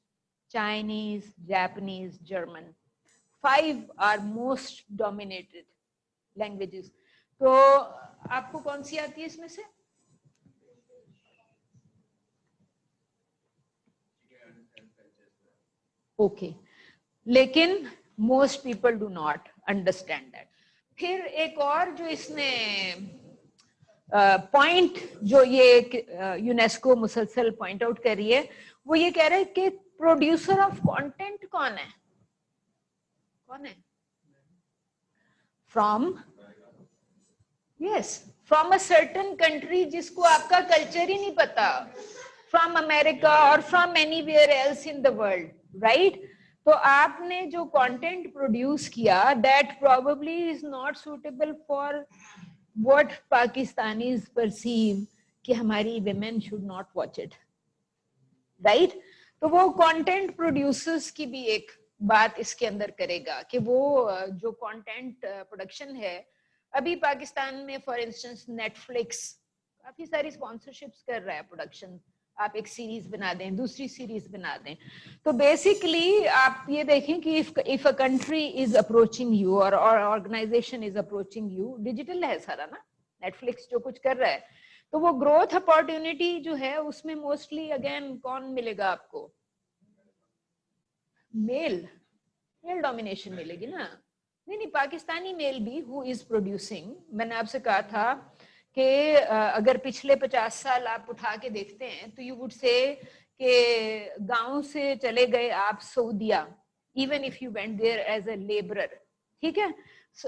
Speaker 1: Chinese, Japanese, German, 5 are most dominated languages. तो आपको कौन सी आती है इसमें से? ओके, लेकिन most people do not understand that. फिर एक और जो इसने पॉइंट जो ये यूनेस्को मुसलसल पॉइंट आउट कर रही है, वो ये कह रहा है कि प्रोड्यूसर ऑफ कंटेंट कौन है? कौन है? From, yes, from a certain country जिसको आपका कल्चर ही नहीं पता, फ्रॉम अमेरिका और from anywhere else in the world, right? तो आपने जो कंटेंट प्रोड्यूस किया that probably is not suitable for what Pakistanis perceive कि हमारी women should not watch it, right? तो वो कंटेंट प्रोड्यूसर्स की भी एक बात इसके अंदर करेगा कि वो जो कंटेंट प्रोडक्शन है, अभी पाकिस्तान में फॉर इंस्टेंस नेटफ्लिक्स काफी सारी स्पॉन्सरशिप्स कर रहा है प्रोडक्शन. आप एक सीरीज बना दें, दूसरी सीरीज बना दें. तो बेसिकली आप ये देखें कि if a country is approaching you और organization is approaching you, digital है सारा ना, नेटफ्लिक्स जो कुछ कर रहा है, तो वो ग्रोथ अपॉर्चुनिटी जो है उसमें मोस्टली अगेन कौन मिलेगा आपको? मेल डोमिनेशन मिलेगी ना. नहीं, पाकिस्तानी मेल भी हु इज प्रोड्यूसिंग. मैंने आपसे कहा था कि अगर पिछले 50 साल आप उठा के देखते हैं तो यू वुड से कि गांव से चले गए आप सऊदिया, even if you went there as a labourer, ठीक है?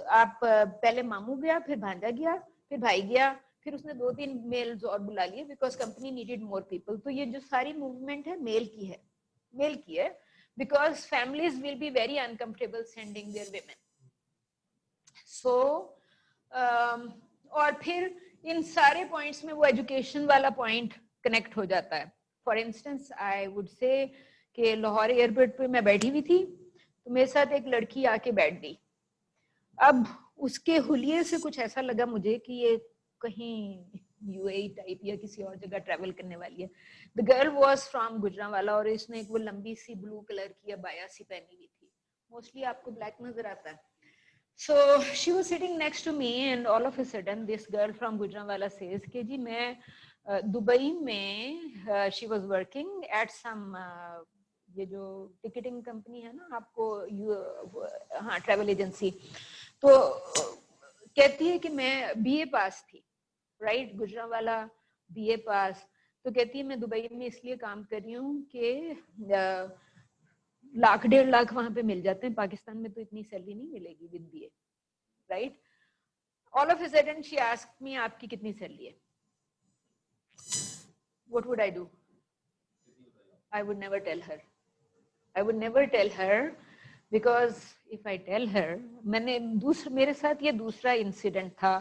Speaker 1: आप पहले मामू गया, फिर भांजा गया, फिर भाई गया, फिर उसने 2-3 मेल्स और बुला लिए because company needed more people. तो ये जो सारी मूवमेंट है मेल की है, because families will be very uncomfortable sending their women. So और फिर इन सारे पॉइंट्स में वो एजुकेशन वाला पॉइंट कनेक्ट हो जाता है. For instance I would say कि लाहौर एयरपोर्ट पे मैं बैठी हुई थी तो मेरे साथ एक लड़की आके बैठ गई. अब उसके हुलिये से कुछ ऐसा लगा मुझे कि ये कहीं यूएई टाइप या किसी और जगह ट्रैवल करने वाली है. The girl was from Gujranwala और इसने एक वो लंबी सी ब्लू कलर की अबाया सी पहनी हुई थी. मोस्टली आपको ब्लैक नजर आता है. So she was sitting next to me and all of a sudden this girl from Gujranwala says कि जी मैं दुबई में she was working at some ये जो टिकटिंग कंपनी है ना आपको हाँ ट्रैवल एजेंसी. तो कहती है कि मैं बीए पास थी, राइट, गुजरांवाला बीए पास. तो कहती है मैं दुबई में इसलिए काम कर रही हूँ कि लाख 1.5 लाख वहां पे मिल जाते हैं. पाकिस्तान में तो इतनी सैलरी नहीं मिलेगी with BA, right. All of a sudden she asked me आपकी कितनी सैलरी है. What would I do? I would never tell her. I would never tell her because if I tell her, मेरे साथ ये दूसरा incident था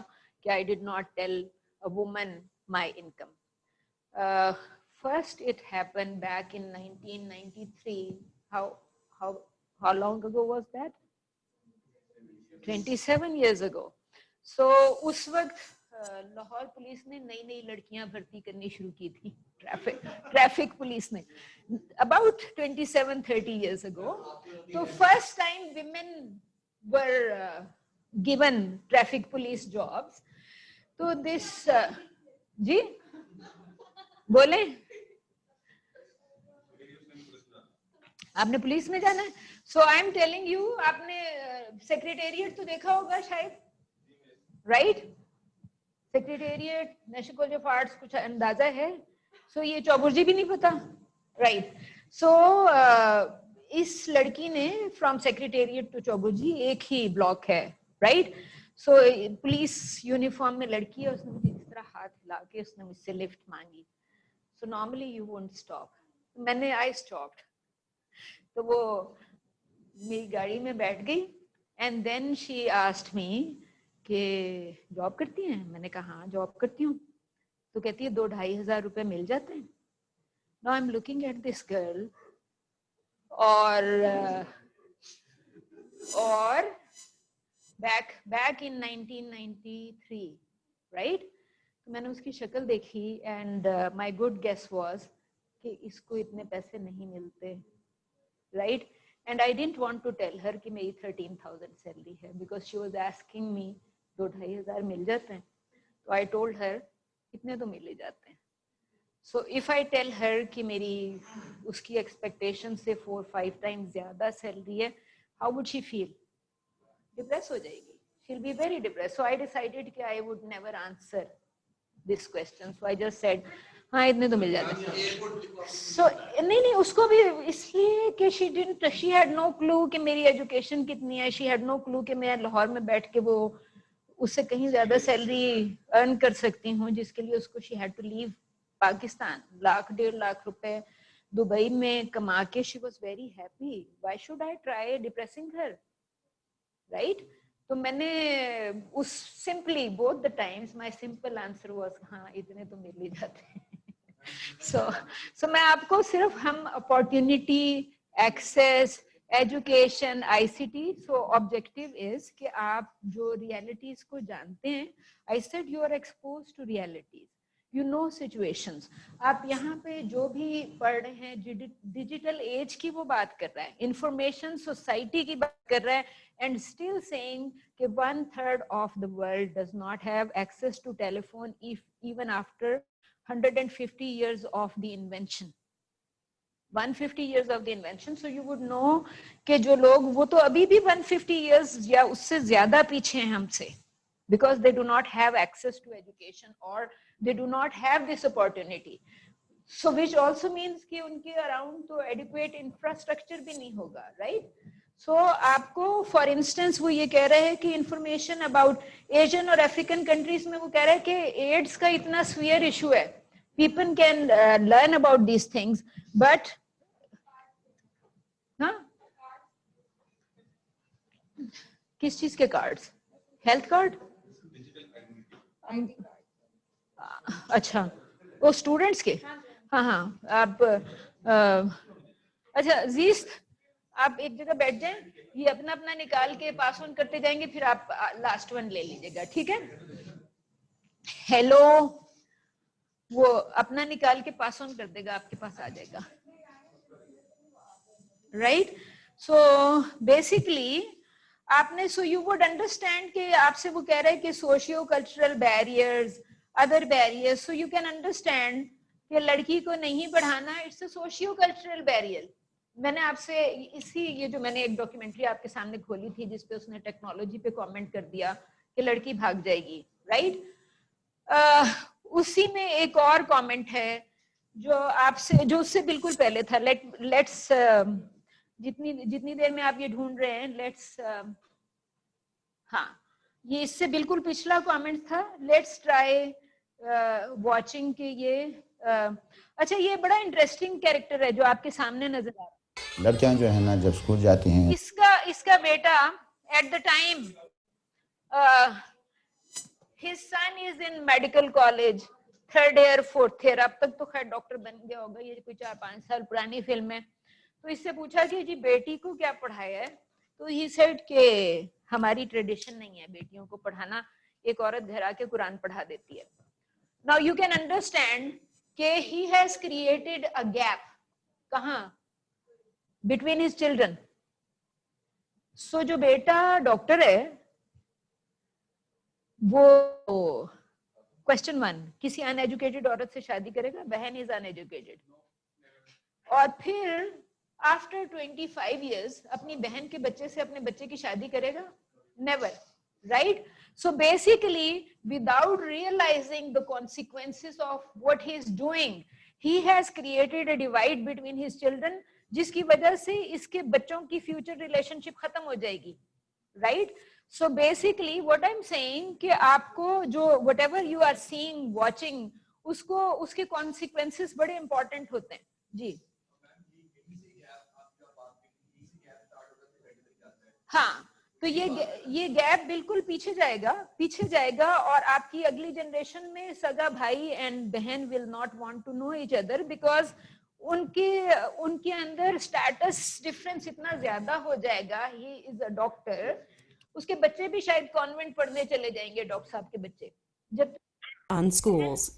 Speaker 1: कि I did not tell a woman my income. First it happened back in 1993. How long ago was that? 27 years ago. So उस वक्त Lahore police ने नई लड़कियां भर्ती करनी शुरू की थी. ट्रैफिक पुलिस ने about 27-30 years ago. तो first time women were given traffic police jobs. तो this जी बोले आपने पुलिस में जाना है. So I am telling you, आपने सेक्रेटेरिएट तो देखा होगा शायद, right? Secretariat, national college of arts, कुछ अंदाजा है? सो ये चौबुर्जी भी नहीं पता, राइट? सो इस लड़की ने फ्रॉम सेक्रेटेरिएट टू चौबुर्जी एक ही ब्लॉक है, राइट? सो पुलिस यूनिफॉर्म में लड़की है. उसने मुझे इस तरह हाथ हिला के उसने मुझसे लिफ्ट मांगी. So normally you won't stop. मैंने आई स्टॉप्ड. तो वो मेरी गाड़ी में बैठ गई and then she asked me कि जॉब करती हैं. मैंने कहा हाँ जॉब करती हूँ. तो कहती है 2-2.5 हजार रुपए मिल जाते हैं. Now I am looking at this girl और बैक इन 1993, राइट? तो मैंने उसकी शक्ल देखी and my good guess was कि इसको इतने पैसे नहीं मिलते, right? And I didn't want to tell her कि मेरी 13,000 सैलरी है because she was asking me 2-2.5 हजार मिल जाते हैं. तो आई टोल्ड हर इतने तो मिल ही जाते हैं. So if I tell her कि मेरी उसकी एक्सपेक्टेशन से 4-5 टाइम्स ज्यादा सैलरी है, how would she feel? Depress हो जाएगी. She will be very depress. So I decided कि I would never answer this question. So I just said हाँ इतने तो मिल जाते हैं. सो नहीं उसको भी इसलिए कि शी हैड नो क्लू कि मेरी एजुकेशन कितनी है. शी हैड नो क्लू कि मैं लाहौर में बैठ के वो उससे कहीं ज्यादा सैलरी अर्न कर सकती हूँ, जिसके लिए उसको she had to leave Pakistan. 1.5 lakh रुपए दुबई में कमा के she was very happy. Why should I try depressing her, right? तो मैंने उस simply both the times my simple answer was हाँ इतने तो मिल ही जाते हैं. सो मैं आपको सिर्फ हम opportunity, access, education, ICT. So objective is कि आप जो रियलिटीज को जानते हैं. I said you are expose to realities, you know situations. आप यहाँ पे जो भी पढ़ रहे हैं डिजिटल एज की वो बात कर रहा है, इंफॉर्मेशन सोसाइटी की बात कर रहा है, and still saying कि 1/3 of the world does not have access to telephone even after 150 years of the invention. 150 years of the invention. So you would know कि जो लोग वो तो अभी भी 150 years या उससे ज्यादा पीछे हैं हमसे, because they do not have access to education or they do not have this opportunity. So which also means कि उनके around तो adequate infrastructure भी नहीं होगा, right? So आपको फॉर इंस्टेंस वो ये कह रहे हैं कि इंफॉर्मेशन अबाउट एशियन और अफ्रीकन कंट्रीज में वो कह रहे हैं कि एड्स का इतना स्फीयर इशू है, people can learn about these things but हाँ किस चीज के कार्ड्स? Health card? अच्छा वो स्टूडेंट्स के? हाँ आप अच्छा जीस्त आप एक जगह बैठ जाएं, ये अपना अपना निकाल के पास ऑन करते जाएंगे, फिर आप लास्ट वन ले लीजिएगा, ठीक है? हेलो वो अपना निकाल के पास ऑन कर देगा, आपके पास आ जाएगा, राइट। सो बेसिकली आपने, सो यू वुड अंडरस्टैंड कि आपसे वो कह रहा है कि socio cultural barriers, other barriers, so you can understand कि लड़की को नहीं पढ़ाना, it's a socio cultural barrier. मैंने आपसे इसी, ये जो मैंने एक डॉक्यूमेंट्री आपके सामने खोली थी जिसपे उसने टेक्नोलॉजी पे कमेंट कर दिया कि लड़की भाग जाएगी, राइट। उसी में एक और कमेंट है जो आपसे, जो उससे बिल्कुल पहले था। लेट्स जितनी देर में आप ये ढूंढ रहे हैं, लेट्स हाँ, ये इससे बिल्कुल पिछला कमेंट था। लेट्स ट्राई वॉचिंग के ये अच्छा, ये बड़ा इंटरेस्टिंग कैरेक्टर है जो आपके सामने नजर आ रहा है।
Speaker 4: लड़कियां जो है ना जब स्कूल जाती हैं,
Speaker 1: इसका बेटा at the time his son is in medical college, 3rd year 4th year, अब तक तो खैर डॉक्टर बन गया होगा, ये कोई 4-5 साल पुरानी फिल्म है। तो इससे पूछा कि जी बेटी को क्या पढ़ाया है, तो ही सेड के हमारी ट्रेडिशन नहीं है बेटियों को पढ़ाना, एक औरत घर आके कुरान पढ़ा देती है। नाउ यू कैन अंडरस्टैंड के ही हैज क्रिएटेड अ गैप, कहाँ, बिटवीन हिज चिल्ड्रन। सो जो बेटा डॉक्टर है वो क्वेश्चन 1 किसी अनएजुकेटेड औरत से शादी करेगा? बहन इज अनएजुकेटेड, और फिर आफ्टर 25 years अपनी बहन के बच्चे से अपने बच्चे की शादी करेगा? Never, right. So basically without realising the consequences of what he is doing, he has created a divide between his children, जिसकी वजह से इसके बच्चों की फ्यूचर रिलेशनशिप खत्म हो जाएगी, right. So basically what I'm saying कि आपको जो whatever you are seeing, watching, उसको उसके consequences बड़े important होते हैं जी। हाँ, तो ये गैप बिल्कुल पीछे जाएगा और आपकी अगली जनरेशन में सगा भाई एंड बहन will not want to know each other because उनके अंदर स्टेटस डिफरेंस इतना ज्यादा हो जाएगा। ही इज अ डॉक्टर, उसके बच्चे भी शायद कॉन्वेंट पढ़ने चले जाएंगे, डॉक्टर साहब के बच्चे। जब
Speaker 5: On schools.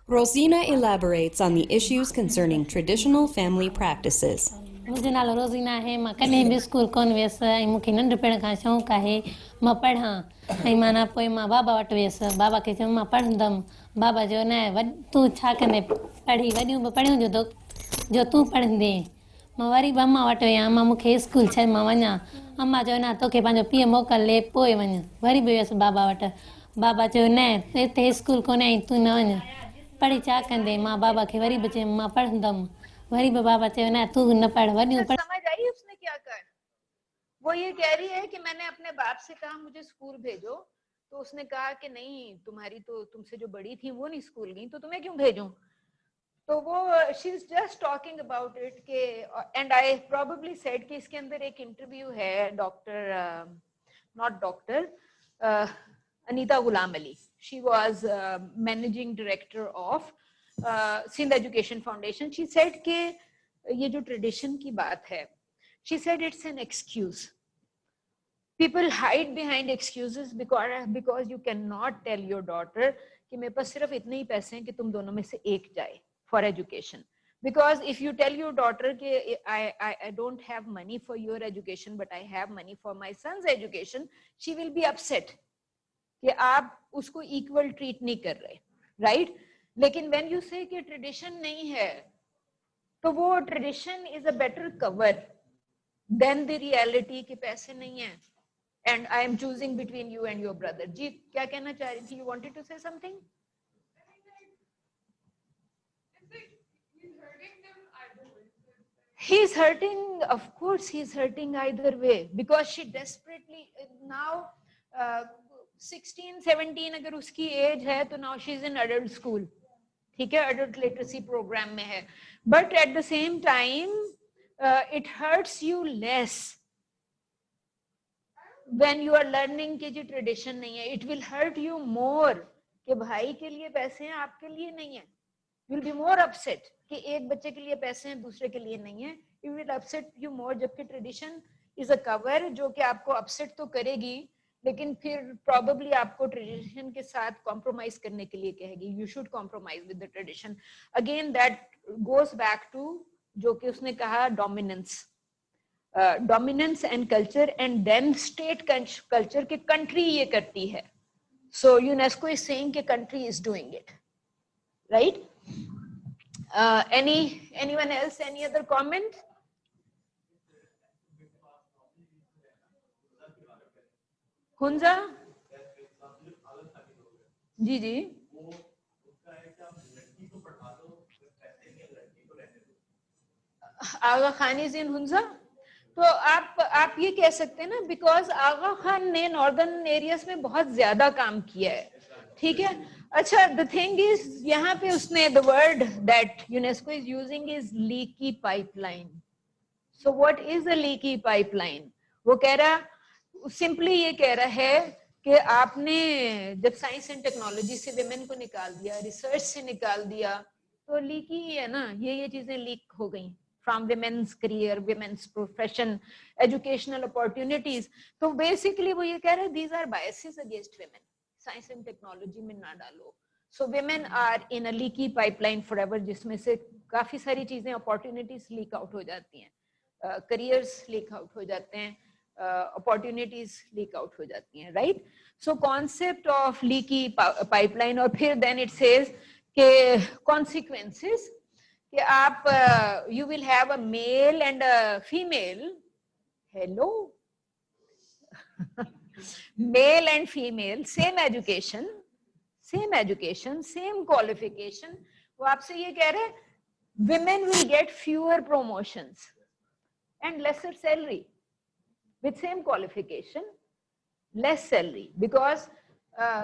Speaker 5: Rosina elaborates on the issues concerning traditional family practices.
Speaker 3: मुंहिंजो नालो रोज़ीना आहे। मां कॾहिं बि स्कूल कोन वियसि ऐं मूंखे नंढपण खां शौक़ु आहे मां पढ़ां, ऐं माना पोइ मां बाबा वटि वियसि। बाबा खे चयो मां पढ़ंदमि, बाबा चयो न तूं छा कंदे, पढ़ी वॾियूं बि पढ़ियूं जो तूं पढ़ंदे। मां वरी बि अम्मा वटि विया, अम्मा मूंखे स्कूल छॾ मां वञा। अम्मा चयो न तोखे पंहिंजो पीउ मोकिले पोइ वञ। वरी बि वियसि बाबा वटि, बाबा चयो न हिते स्कूल कोन्हे ऐं तूं न वञ, पढ़ी छा कंदे। मां बाबा खे वरी बि चयो मां पढ़ंदमि, वरी भी बाबा चयो ना तू न पढ़, वॾियूं पढ़।
Speaker 1: समझ आई उसने क्या कहा? वो ये कह रही है कि मैंने अपने बाप से कहा मुझे स्कूल भेजो, तो उसने कहा कि नहीं तुम्हारी तो तुमसे जो बड़ी थी वो नहीं स्कूल गई, तो तुम्हें क्यों भेजूं? तो वो she is just talking about it के, एंड आई प्रोबेबली सेड कि इसके अंदर एक इंटरव्यू है doctor, not doctor, Anita Ghulam Ali. She was managing director of Sindh education foundation. She said के ये जो ट्रेडिशन की बात है, she said it's an excuse. People hide behind excuses because you cannot tell your daughter कि मेरे पास सिर्फ इतने ही पैसे हैं कि तुम दोनों में से एक जाए for education. Because if you tell your daughter कि I don't have money for your education but I have money for my son's education, she will be upset कि आप उसको equal treat नहीं कर रहे, right? लेकिन when you say कि tradition नहीं है, तो वो tradition is a better cover than the reality कि पैसे नहीं है and I am choosing between you and your brother. जी क्या कहना चाह रही थी? You wanted to say something? He's hurting, of course he's hurting either way because she desperately now 16-17 अगर उसकी एज है तो now she's in adult school, ठीक है, adult literacy program में है, but at the same time it hurts you less when you are learning कि जी tradition नहीं है. It will hurt you more कि भाई के लिए पैसे हैं आपके लिए नहीं है. You will be more upset कि एक बच्चे के लिए पैसे हैं दूसरे के लिए नहीं है. It will upset you more जबकि tradition is a cover जो कि आपको upset तो करेगी लेकिन फिर प्रॉब्ली आपको ट्रेडिशन के साथ कॉम्प्रोमाइज करने के लिए कहेगी, you should compromise with the tradition. Again that goes back to जो कि उसने कहा dominance, dominance and culture and then state culture के कंट्री ये करती है। सो यूनेस्को इज सेइंग कि country is doing it, right? anyone else, any other comment? Hunza जी जी, आगा खान इज इन हुंजा। तो आप ये कह सकते हैं ना, बिकॉज आगा खान ने नॉर्दर्न एरियाज में बहुत ज्यादा काम किया है, ठीक है? अच्छा, द थिंग इज यहाँ पे उसने the word that UNESCO is using is leaky pipeline. So what is a leaky pipeline? वो कह रहा, सिंपली ये कह रहा है कि आपने जब साइंस एंड टेक्नोलॉजी से विमेन को निकाल दिया, रिसर्च से निकाल दिया, तो लीक ही है ना, ये चीजें लीक हो गई from women's career, women's profession, educational opportunities. तो बेसिकली वो ये कह रहे हैं these are biases against women, science and technology में ना डालो। So women are in a leaky pipeline forever, जिसमें से काफी सारी चीजें, अपॉर्चुनिटीज लीक आउट हो जाती हैं, करियर्स लीक आउट हो जाते हैं, अपॉर्चुनिटीज लीक आउट हो जाती हैं, right? So concept of leaky pipeline, और फिर देन इट सेज के कॉन्सिक्वेंसेस कि आप you will have a male and a female, hello, male and female, same education, same qualification. वो आपसे ये कह रहे हैं women will get fewer promotions and lesser salary with same qualification, less salary, because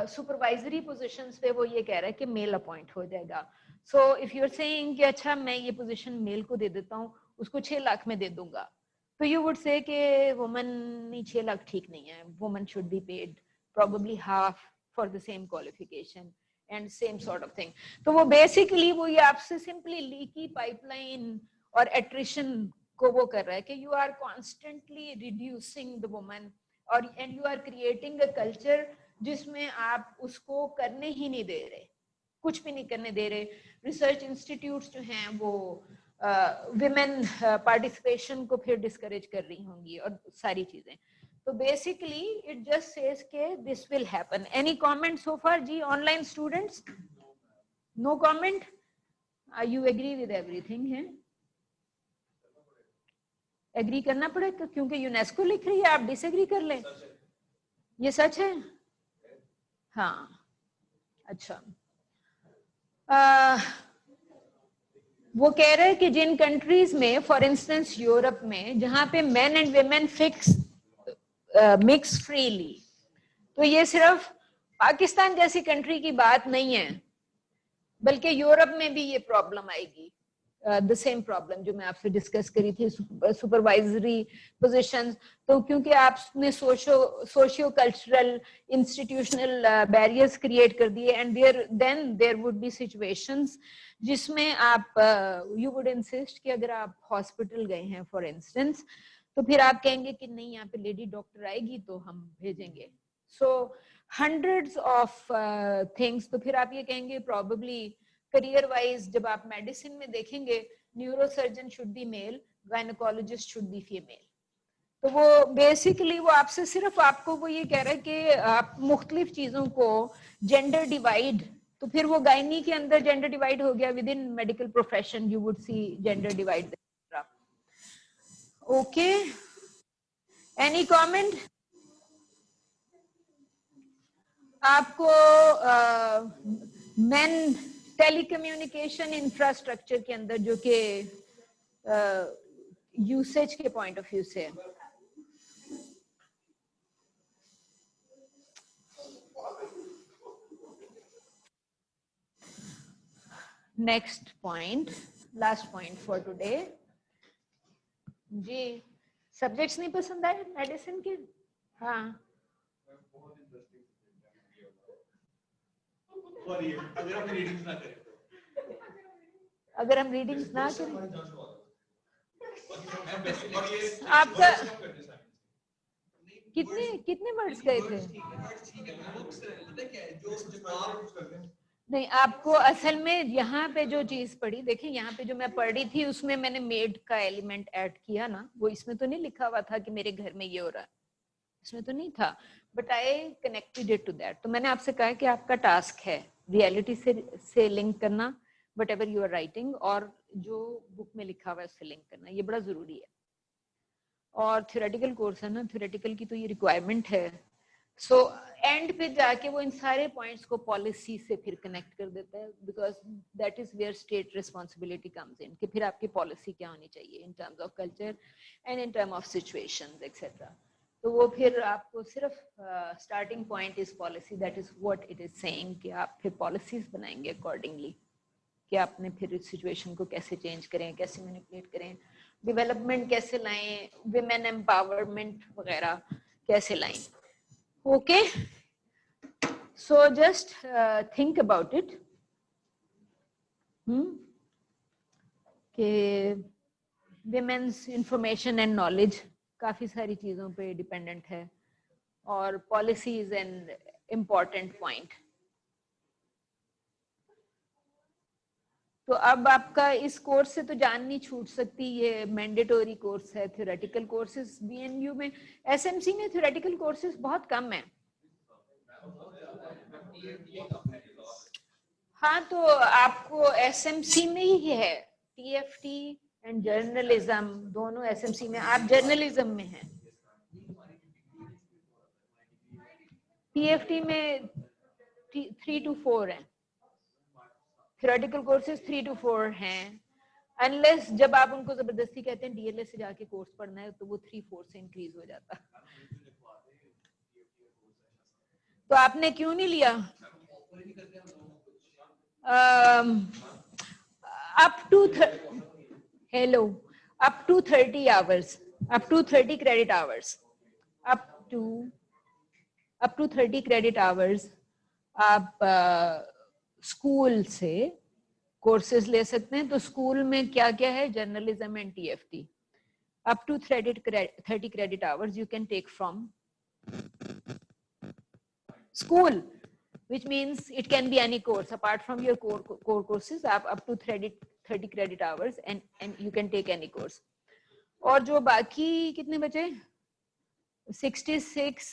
Speaker 1: supervisory positions पे वो ये कह रहा है कि मेल अपॉइंट हो जाएगा। so if you're saying कि अच्छा मैं ये पोजीशन मेल को दे देता हूँ, उसको 6 लाख में दे दूंगा, तो you would say कि वुमन नहीं, 6 लाख ठीक नहीं है, woman should be paid probably half for the same qualification and same sort of thing। तो वो बेसिकली वो ये आपसे सिंपली लीकी पाइपलाइन और एट्रिशन को वो कर रहा है कि you are constantly reducing the woman, और and you are creating a culture जिसमें आप उसको करने ही नहीं दे रहे, कुछ भी नहीं करने दे रहे। रिसर्च इंस्टीट्यूट्स जो हैं वो विमेन पार्टिसिपेशन को फिर डिस्करेज कर रही होंगी और सारी चीजें। तो बेसिकली इट जस्ट सेज के this will happen. Any comment so far जी, online students? No comment? You agree with everything? है एग्री करना पड़ेगा क्योंकि यूनेस्को लिख रही है, आप डिसएग्री कर लें, ये सच है? हाँ, अच्छा। वो कह रहे हैं कि जिन कंट्रीज में, फॉर इंस्टेंस यूरोप में, जहां पे main and women fix mix freely, तो ये सिर्फ पाकिस्तान जैसी कंट्री की बात नहीं है, बल्कि यूरोप में भी ये प्रॉब्लम आएगी, द सेम प्रॉब्लम जो मैं आपसे डिस्कस करी थी, सुपरवाइजरी पोजीशंस। तो क्योंकि आपने socio cultural institutional barriers create कर दिए, and there would be situations जिसमें आप यू वुड इंसिस्ट कि अगर आप हॉस्पिटल गए हैं फॉर इंस्टेंस, तो फिर आप कहेंगे कि नहीं, यहाँ पे लेडी डॉक्टर आएगी तो हम भेजेंगे। सो हंड्रेड्स ऑफ थिंग्स। तो फिर आप ये कहेंगे प्रॉबेबली करियर वाइज जब आप मेडिसिन में देखेंगे, neurosurgeon should be male, gynaecologist should be female. तो वो बेसिकली वो आपसे सिर्फ आपको वो ये कह रहा है कि आप मुख्तलिफ चीजों को जेंडर डिवाइड, तो फिर वो गायनी के अंदर जेंडर डिवाइड हो गया, within medical profession you would see gender divide. Okay, any comment? आपको मेन टेलीकम्युनिकेशन इंफ्रास्ट्रक्चर के अंदर जो कि यूसेज के पॉइंट ऑफ व्यू से, next point, last point for today जी। सब्जेक्ट्स नहीं पसंद आए मेडिसिन के? हाँ, अगर हम रीडिंग्स ना करें, आपका कितने कितने वर्ड्स गए थे? नहीं, आपको असल में यहाँ पे जो चीज पढ़ी, देखिए यहाँ पे जो मैं पढ़ रही थी उसमें मैंने मेड का एलिमेंट ऐड किया ना, वो इसमें तो नहीं लिखा हुआ था कि मेरे घर में ये हो रहा है, इसमें तो नहीं था, but I connected it to that. तो मैंने आपसे कहा कि आपका टास्क है रियलिटी से लिंक करना whatever you are writing, और जो बुक में लिखा हुआ है उससे लिंक करना, ये बड़ा जरूरी है। और थ्योरेटिकल कोर्स है ना, थ्योरेटिकल की तो ये रिक्वायरमेंट है। सो एंड पे जाके वो इन सारे पॉइंट्स को पॉलिसी से फिर कनेक्ट कर देता है, because that is where state responsibility comes in, कि फिर आपकी पॉलिसी क्या होनी चाहिए in terms of culture and in term of situations etcetera. तो वो फिर आपको सिर्फ starting point is policy, that is what it is saying, कि आप फिर पॉलिसीज बनाएंगे अकॉर्डिंगली, कि आपने फिर इस सिचुएशन को कैसे चेंज करें, कैसे मैनिपुलेट करें, डेवलपमेंट कैसे लाएं, विमेन एम्पावरमेंट वगैरह कैसे लाएं। Okay, so just think about it कि विमेन्स इंफॉर्मेशन एंड नॉलेज काफी सारी चीजों पे डिपेंडेंट है, और policy is an important point. तो अब आपका इस कोर्स से तो जान नहीं छूट सकती, ये मैंडेटोरी कोर्स है। थ्योरेटिकल कोर्सेज बीएनयू में, एसएमसी में थ्योरेटिकल कोर्सेज बहुत कम है। हाँ, तो आपको एसएमसी में ही है, टीएफटी एंड जर्नलिज्म दोनों एसएमसी में, आप जर्नलिज्म में हैं। टीएफटी में 3 to 4 है, थ्योरेटिकल कोर्सेज 3 to 4 हैं, अनलेस जब आप उनको जबरदस्ती कहते हैं डीएलए से जाके कोर्स पढ़ना है, तो वो 3-4 से इंक्रीज हो जाता। तो आपने क्यों नहीं लिया? Up to hello up to 30 hours, up to 30 credit hours, up to 30 credit hours आप स्कूल से कोर्सेज ले सकते हैं। तो स्कूल में क्या क्या है? Journalism and TFT. Up to 30 credit hours you can take from school, which means it can be any course apart from your core courses, up to 30 credit hours and you can take any course. और जो बाकी कितने बचे? 66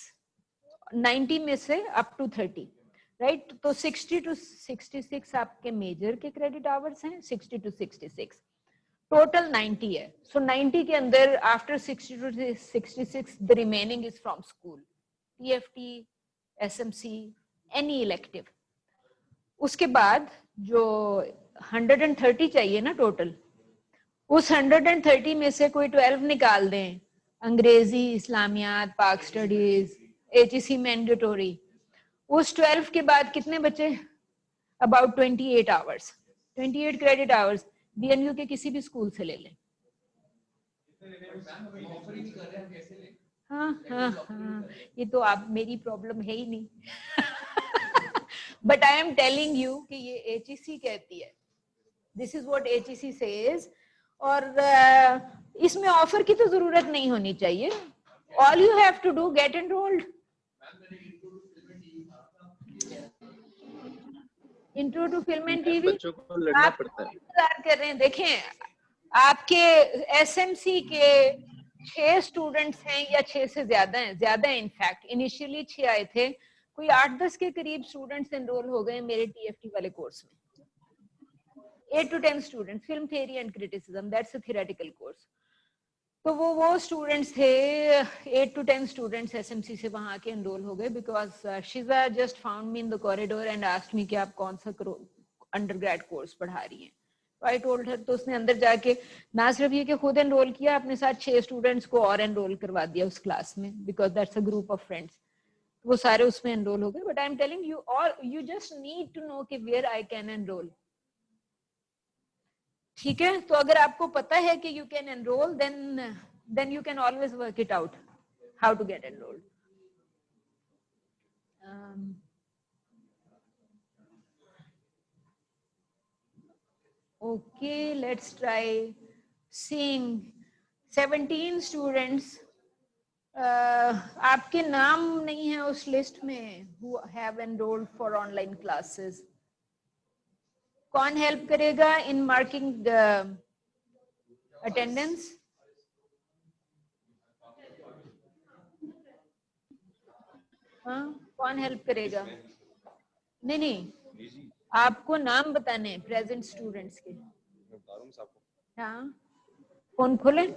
Speaker 1: 90 में से up to 30, right? तो 60 to 66 आपके major के क्रेडिट आवर्स हैं, 60 to 66 टोटल 90 है। सो 90 के अंदर after 60 to 66 the remaining is from school, TFT, SMC, any elective. उसके बाद जो 130 चाहिए ना टोटल, उस 130 में से कोई 12 निकाल दें, अंग्रेजी, इस्लामियात, पाक स्टडीज, एचईसी मैंडेटोरी। उस 12 के बाद कितने बचे? About 28 hours, 28 credit hours BNU के किसी भी स्कूल से ले लें। हाँ, ये तो आप, मेरी प्रॉब्लम है ही नहीं। But I am telling you कि ये एचईसी कहती है, this is what HEC says. और इसमें ऑफर की तो जरूरत नहीं होनी चाहिए। All you have to do, get enrolled. Intro to film and TV
Speaker 2: बच्चों को लड़ना पड़ता है।
Speaker 1: इंतजार कर रहे हैं। देखें, आपके एसएमसी के 6 स्टूडेंट्स हैं या 6 से ज्यादा हैं, ज्यादा है इनफैक्ट। इनिशियली 6 आए थे, कोई 8-10 के करीब स्टूडेंट्स एनरोल हो गए मेरे टीएफटी वाले कोर्स में। 8 to 10 students, film theory and criticism, that's a theoretical course. तो वो स्टूडेंट्स थे, 8 to 10 स्टूडेंट्स एसएमसी से वहां के एनरोल हो गए, because शिजा just found me in the corridor and asked me कि आप कौन सा अंडरग्रेड कोर्स पढ़ा रही हैं। I told her. तो उसने अंदर जाके ना सिर्फ ये कि खुद एनरोल किया, अपने साथ 6 स्टूडेंट्स को और एनरोल करवा दिया उस क्लास में, because that's a group of friends. वो सारे उसमें एनरोल हो गए। But I am telling you all, you just need to know कि वेयर आई कैन एनरोल। ठीक है, तो अगर आपको पता है कि you can enrol, then you can always work it out how to get enrolled. Okay, let's try seeing 17 students आपके नाम नहीं है उस लिस्ट में who have enrolled for online classes. कौन हेल्प करेगा इन मार्किंग अटेंडेंस? हाँ, कौन हेल्प करेगा? नहीं नहीं, आपको नाम बताने हैं प्रेजेंट स्टूडेंट्स के। हाँ, फोन खोले।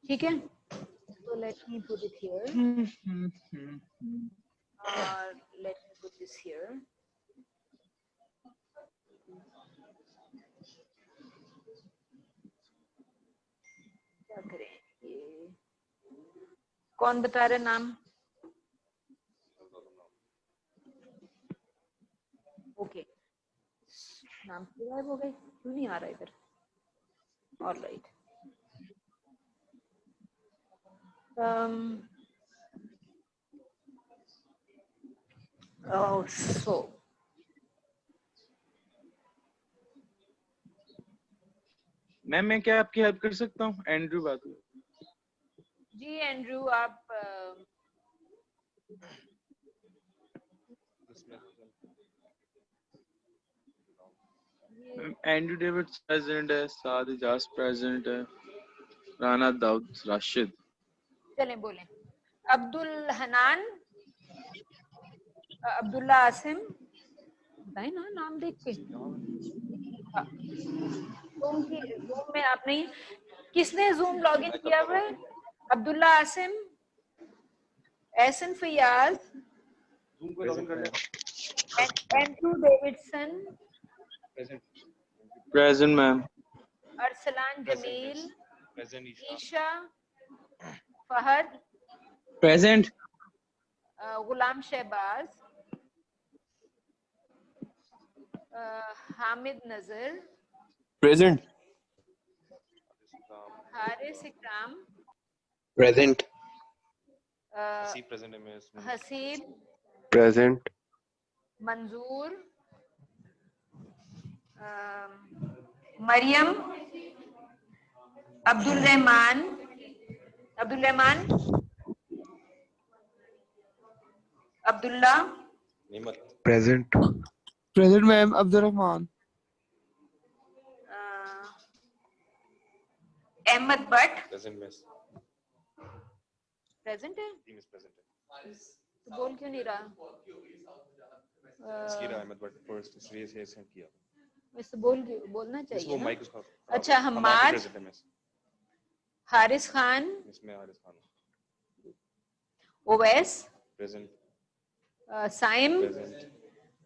Speaker 1: ठीक है, तो let me put it here और let me put this here. क्या करें, ये कौन बता रहे नाम? ओके, नाम तो गायब हो गए, क्यों नहीं आ रहा इधर? ऑलराइट, so
Speaker 2: मैम मैं क्या आपकी हेल्प कर सकता हूँ? एंड्रू बात कर।
Speaker 1: जी एंड्रू, आप
Speaker 2: एंड्रू डेविड प्रेजेंट है, साद इजाज प्रेजेंट है, राना दाऊद राशिद।
Speaker 1: चलें बोलें। अब्दुल हनान, अब्दुल्ला आसिम, बताए ना नाम देख के। जूम में आप नहीं, किसने जूम लॉगिन किया हुआ है? Abdullah Asim, Ehsan Fayaz, Andrew Davidson,
Speaker 2: present ma'am.
Speaker 1: Arsalan Jamil, Esha, Fahad,
Speaker 2: present.
Speaker 1: Ghulam Shahbaz, Hamid Nazar,
Speaker 2: present.
Speaker 1: Haris Ikram,
Speaker 2: present.
Speaker 1: Haseeb,
Speaker 2: present.
Speaker 1: Manzoor, Maryam, Abdul Rehman, Abdullah,
Speaker 2: present. Present ma'am. Abdul Rehman.
Speaker 1: Ahmed Bhatt, present है? तो बोल क्यों नहीं रहा? वैसे बोलना चाहिए ना। अच्छा, हमाद, हारिस खान, ओवैस, साइम,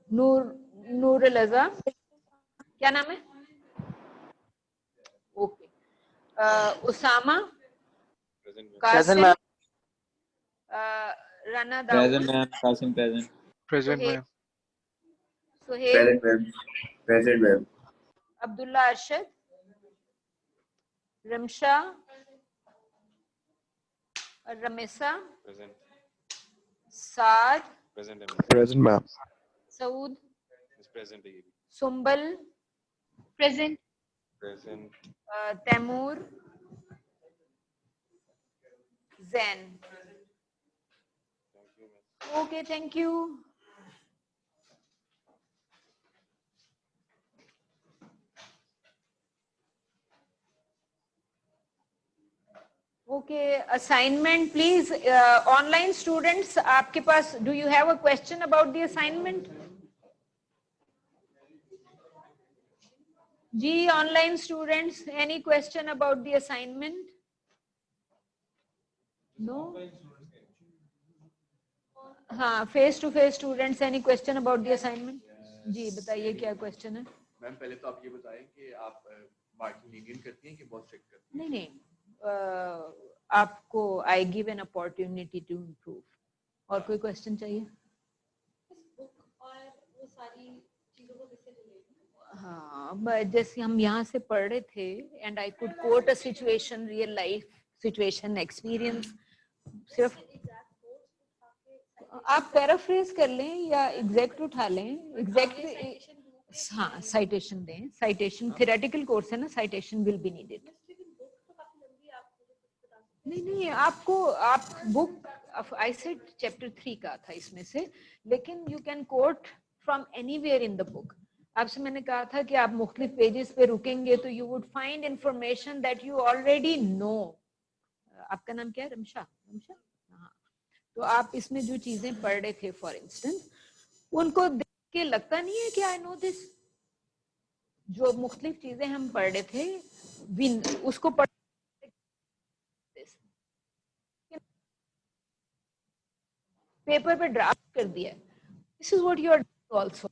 Speaker 1: नूर लजा, क्या नाम है? Okay, Usama, Qasim, Rana Dawood,
Speaker 2: present ma'am.
Speaker 1: Suhail,
Speaker 2: present ma'am.
Speaker 1: Abdullah Arshad, Ramsha, Ramesa, Saad,
Speaker 2: present ma'am.
Speaker 1: Saud, Sumbal, present, Taimur, Zain. Okay, thank you. Okay, assignment please. Online students, आपके पास, do you have a question about the assignment? जी, online students, any question about the assignment? No? हाँ, face to face students, any question about the assignment? जी बताइए, क्या question है?
Speaker 8: Ma'am पहले तो आप ये बताएं कि आप मार्किंग लीनियंट करती हैं कि बहुत स्ट्रिक्ट करती हैं?
Speaker 1: नहीं, आपको I give an opportunity to improve. और कोई क्वेश्चन चाहिए? हाँ, जैसे हम यहाँ से पढ़ रहे थे, and I could quote a situation, real life situation, experience. सिर्फ आप पैराफ्रेज कर लें या एग्जैक्ट उठा लें। एग्जैक्ट हाँ citation दें, citation theoretical course है ना, citation will be needed. नहीं आपको आप बुक I said chapter 3 का था इसमें से, लेकिन you can quote from anywhere in the book. आपसे मैंने कहा था कि आप मुख्तलिफ पेजेस पे रुकेंगे तो you would find information that you already know. आपका नाम क्या है? रमशा? हाँ. तो आप इसमें जो चीजें पढ़ रहे थे फॉर इंस्टेंस, उनको देख के लगता नहीं है कि आई नो दिस. जो मुख्तलिफ चीजें हम पढ़ रहे थे उसको पढ़ पेपर पे ड्राफ्ट कर दिया. This is what you are also.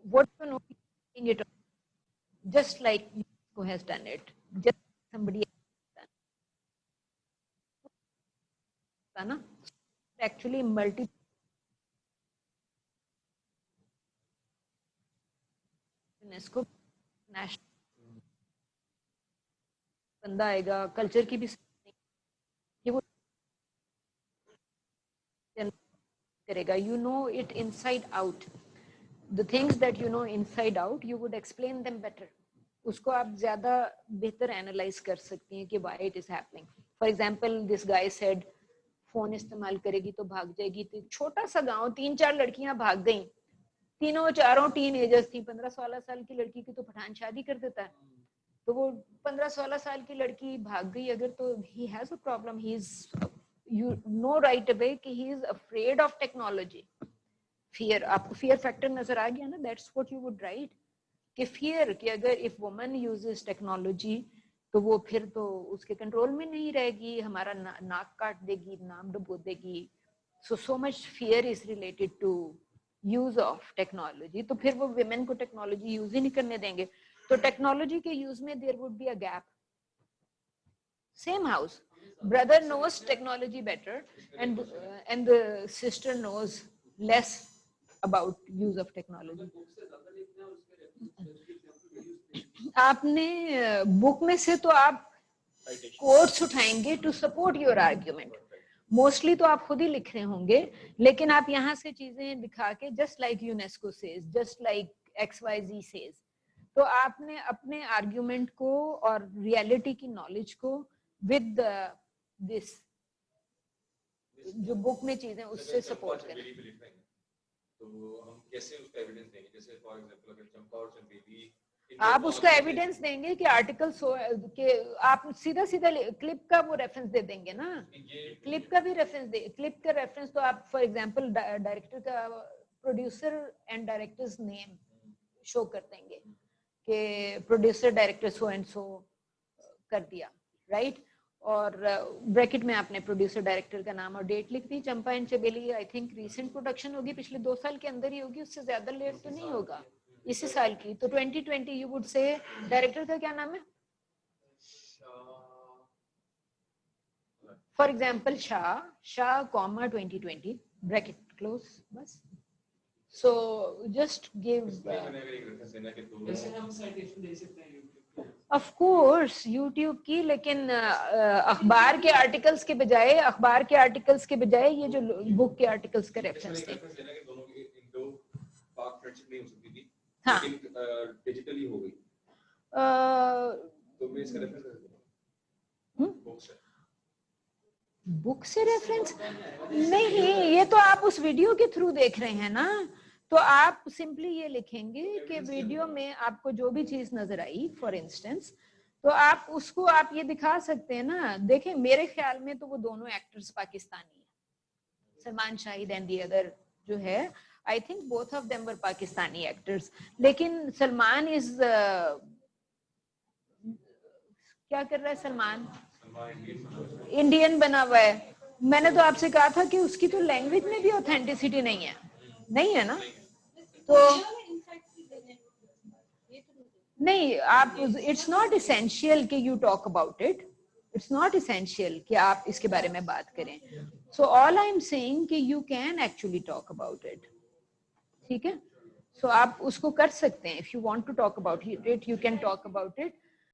Speaker 1: What you know, it just like UNESCO has done it, just somebody else has done it. Actually, multi UNESCO national बंदा आएगा, कल्चर की भी वो करेगा. You know it inside out. The things that you know inside out, you would explain them better. उसको आप ज़्यादा बेहतर एनालाइज कर सकती हैं कि why it is happening. For example, this guy said, phone इस्तेमाल करेगी तो भाग जाएगी. तो छोटा सा गांव, 3-4 लड़कियां भाग गईं. तीनों चारों टीनेजर्स थी. 15-16 साल की लड़की की तो पठान शादी कर देता है. तो वो 15-16 साल की लड़की भाग गई अगर, तो he has a problem. He is, you know right away कि he is afraid of technology. Fear, आपको फियर फैक्टर नजर आ गया ना. That's what you would write कि फियर कि अगर इफ वुमन यूजेस टेक्नोलॉजी तो वो फिर तो उसके कंट्रोल में नहीं रहेगी, हमारा नाक काट देगी, नाम डुबो देगी. So much fear is related to use of technology. तो फिर वो वुमेन को टेक्नोलॉजी यूज ही नहीं करने देंगे. तो टेक्नोलॉजी के यूज में there would be a gap. Same house, brother knows technology better and the sister knows less about use of technology. आपने बुक में से तो आप कोट्स उठाएंगे to support your argument. Mostly तो आप खुद ही लिख रहे होंगे, लेकिन आप यहाँ से चीजें दिखा के just like UNESCO says, just like XYZ says, तो आपने अपने आर्ग्यूमेंट को और रियलिटी की नॉलेज को विद दिस जो बुक में चीजें उससे सपोर्ट करें.
Speaker 8: तो हम कैसे उसका एविडेंस देंगे? जैसे फॉर एग्जांपल अगर चंपा और चंबेली,
Speaker 1: आप उसका एविडेंस देंगे कि आर्टिकल के आप सीधा क्लिप का वो रेफरेंस दे देंगे ना. क्लिप का भी रेफरेंस दे. क्लिप का रेफरेंस तो आप फॉर एग्जांपल डायरेक्टर का, producer and directors name show कर देंगे कि producer director so and so कर दिया, राइट. और ब्रैकेट में आपने प्रोड्यूसर डायरेक्टर का नाम और डेट लिख दी. Champa and Chambeli I think recent production होगी, पिछले 2 साल के अंदर ही होगी, उससे ज्यादा लेट तो नहीं होगा, इसी साल की. तो 2020 यू वुड से. डायरेक्टर का क्या नाम है? For example Shah comma 2020 bracket close, बस. So just give. Of course YouTube की, लेकिन अखबार के आर्टिकल्स के बजाय ये जो बुक के आर्टिकल्स का रेफरेंस थे. हाँ,
Speaker 8: डिजिटली हो गई तो मैं इसका रेफरेंस
Speaker 1: बुक से रेफरेंस नहीं. ये तो आप उस वीडियो के थ्रू देख रहे हैं ना. तो आप सिंपली ये लिखेंगे कि वीडियो में आपको जो भी चीज नजर आई फॉर इंस्टेंस, तो आप उसको आप ये दिखा सकते हैं ना. देखें, मेरे ख्याल में तो वो दोनों एक्टर्स पाकिस्तानी हैं, Salman Shahid and the other जो है. I think both of them were Pakistani actors. लेकिन सलमान इज क्या कर रहा है? सलमान इंडियन बना हुआ है. मैंने तो आपसे कहा था कि उसकी तो लैंग्वेज में भी ऑथेंटिसिटी नहीं है ना. तो नहीं, आप इट्स नॉट एसेंशियल कि you talk about it. It's not essential कि आप इसके बारे में बात करें. So all I am saying कि you can actually talk about it. ठीक है. सो आप उसको कर सकते हैं. If you want to talk about it, you can talk about it.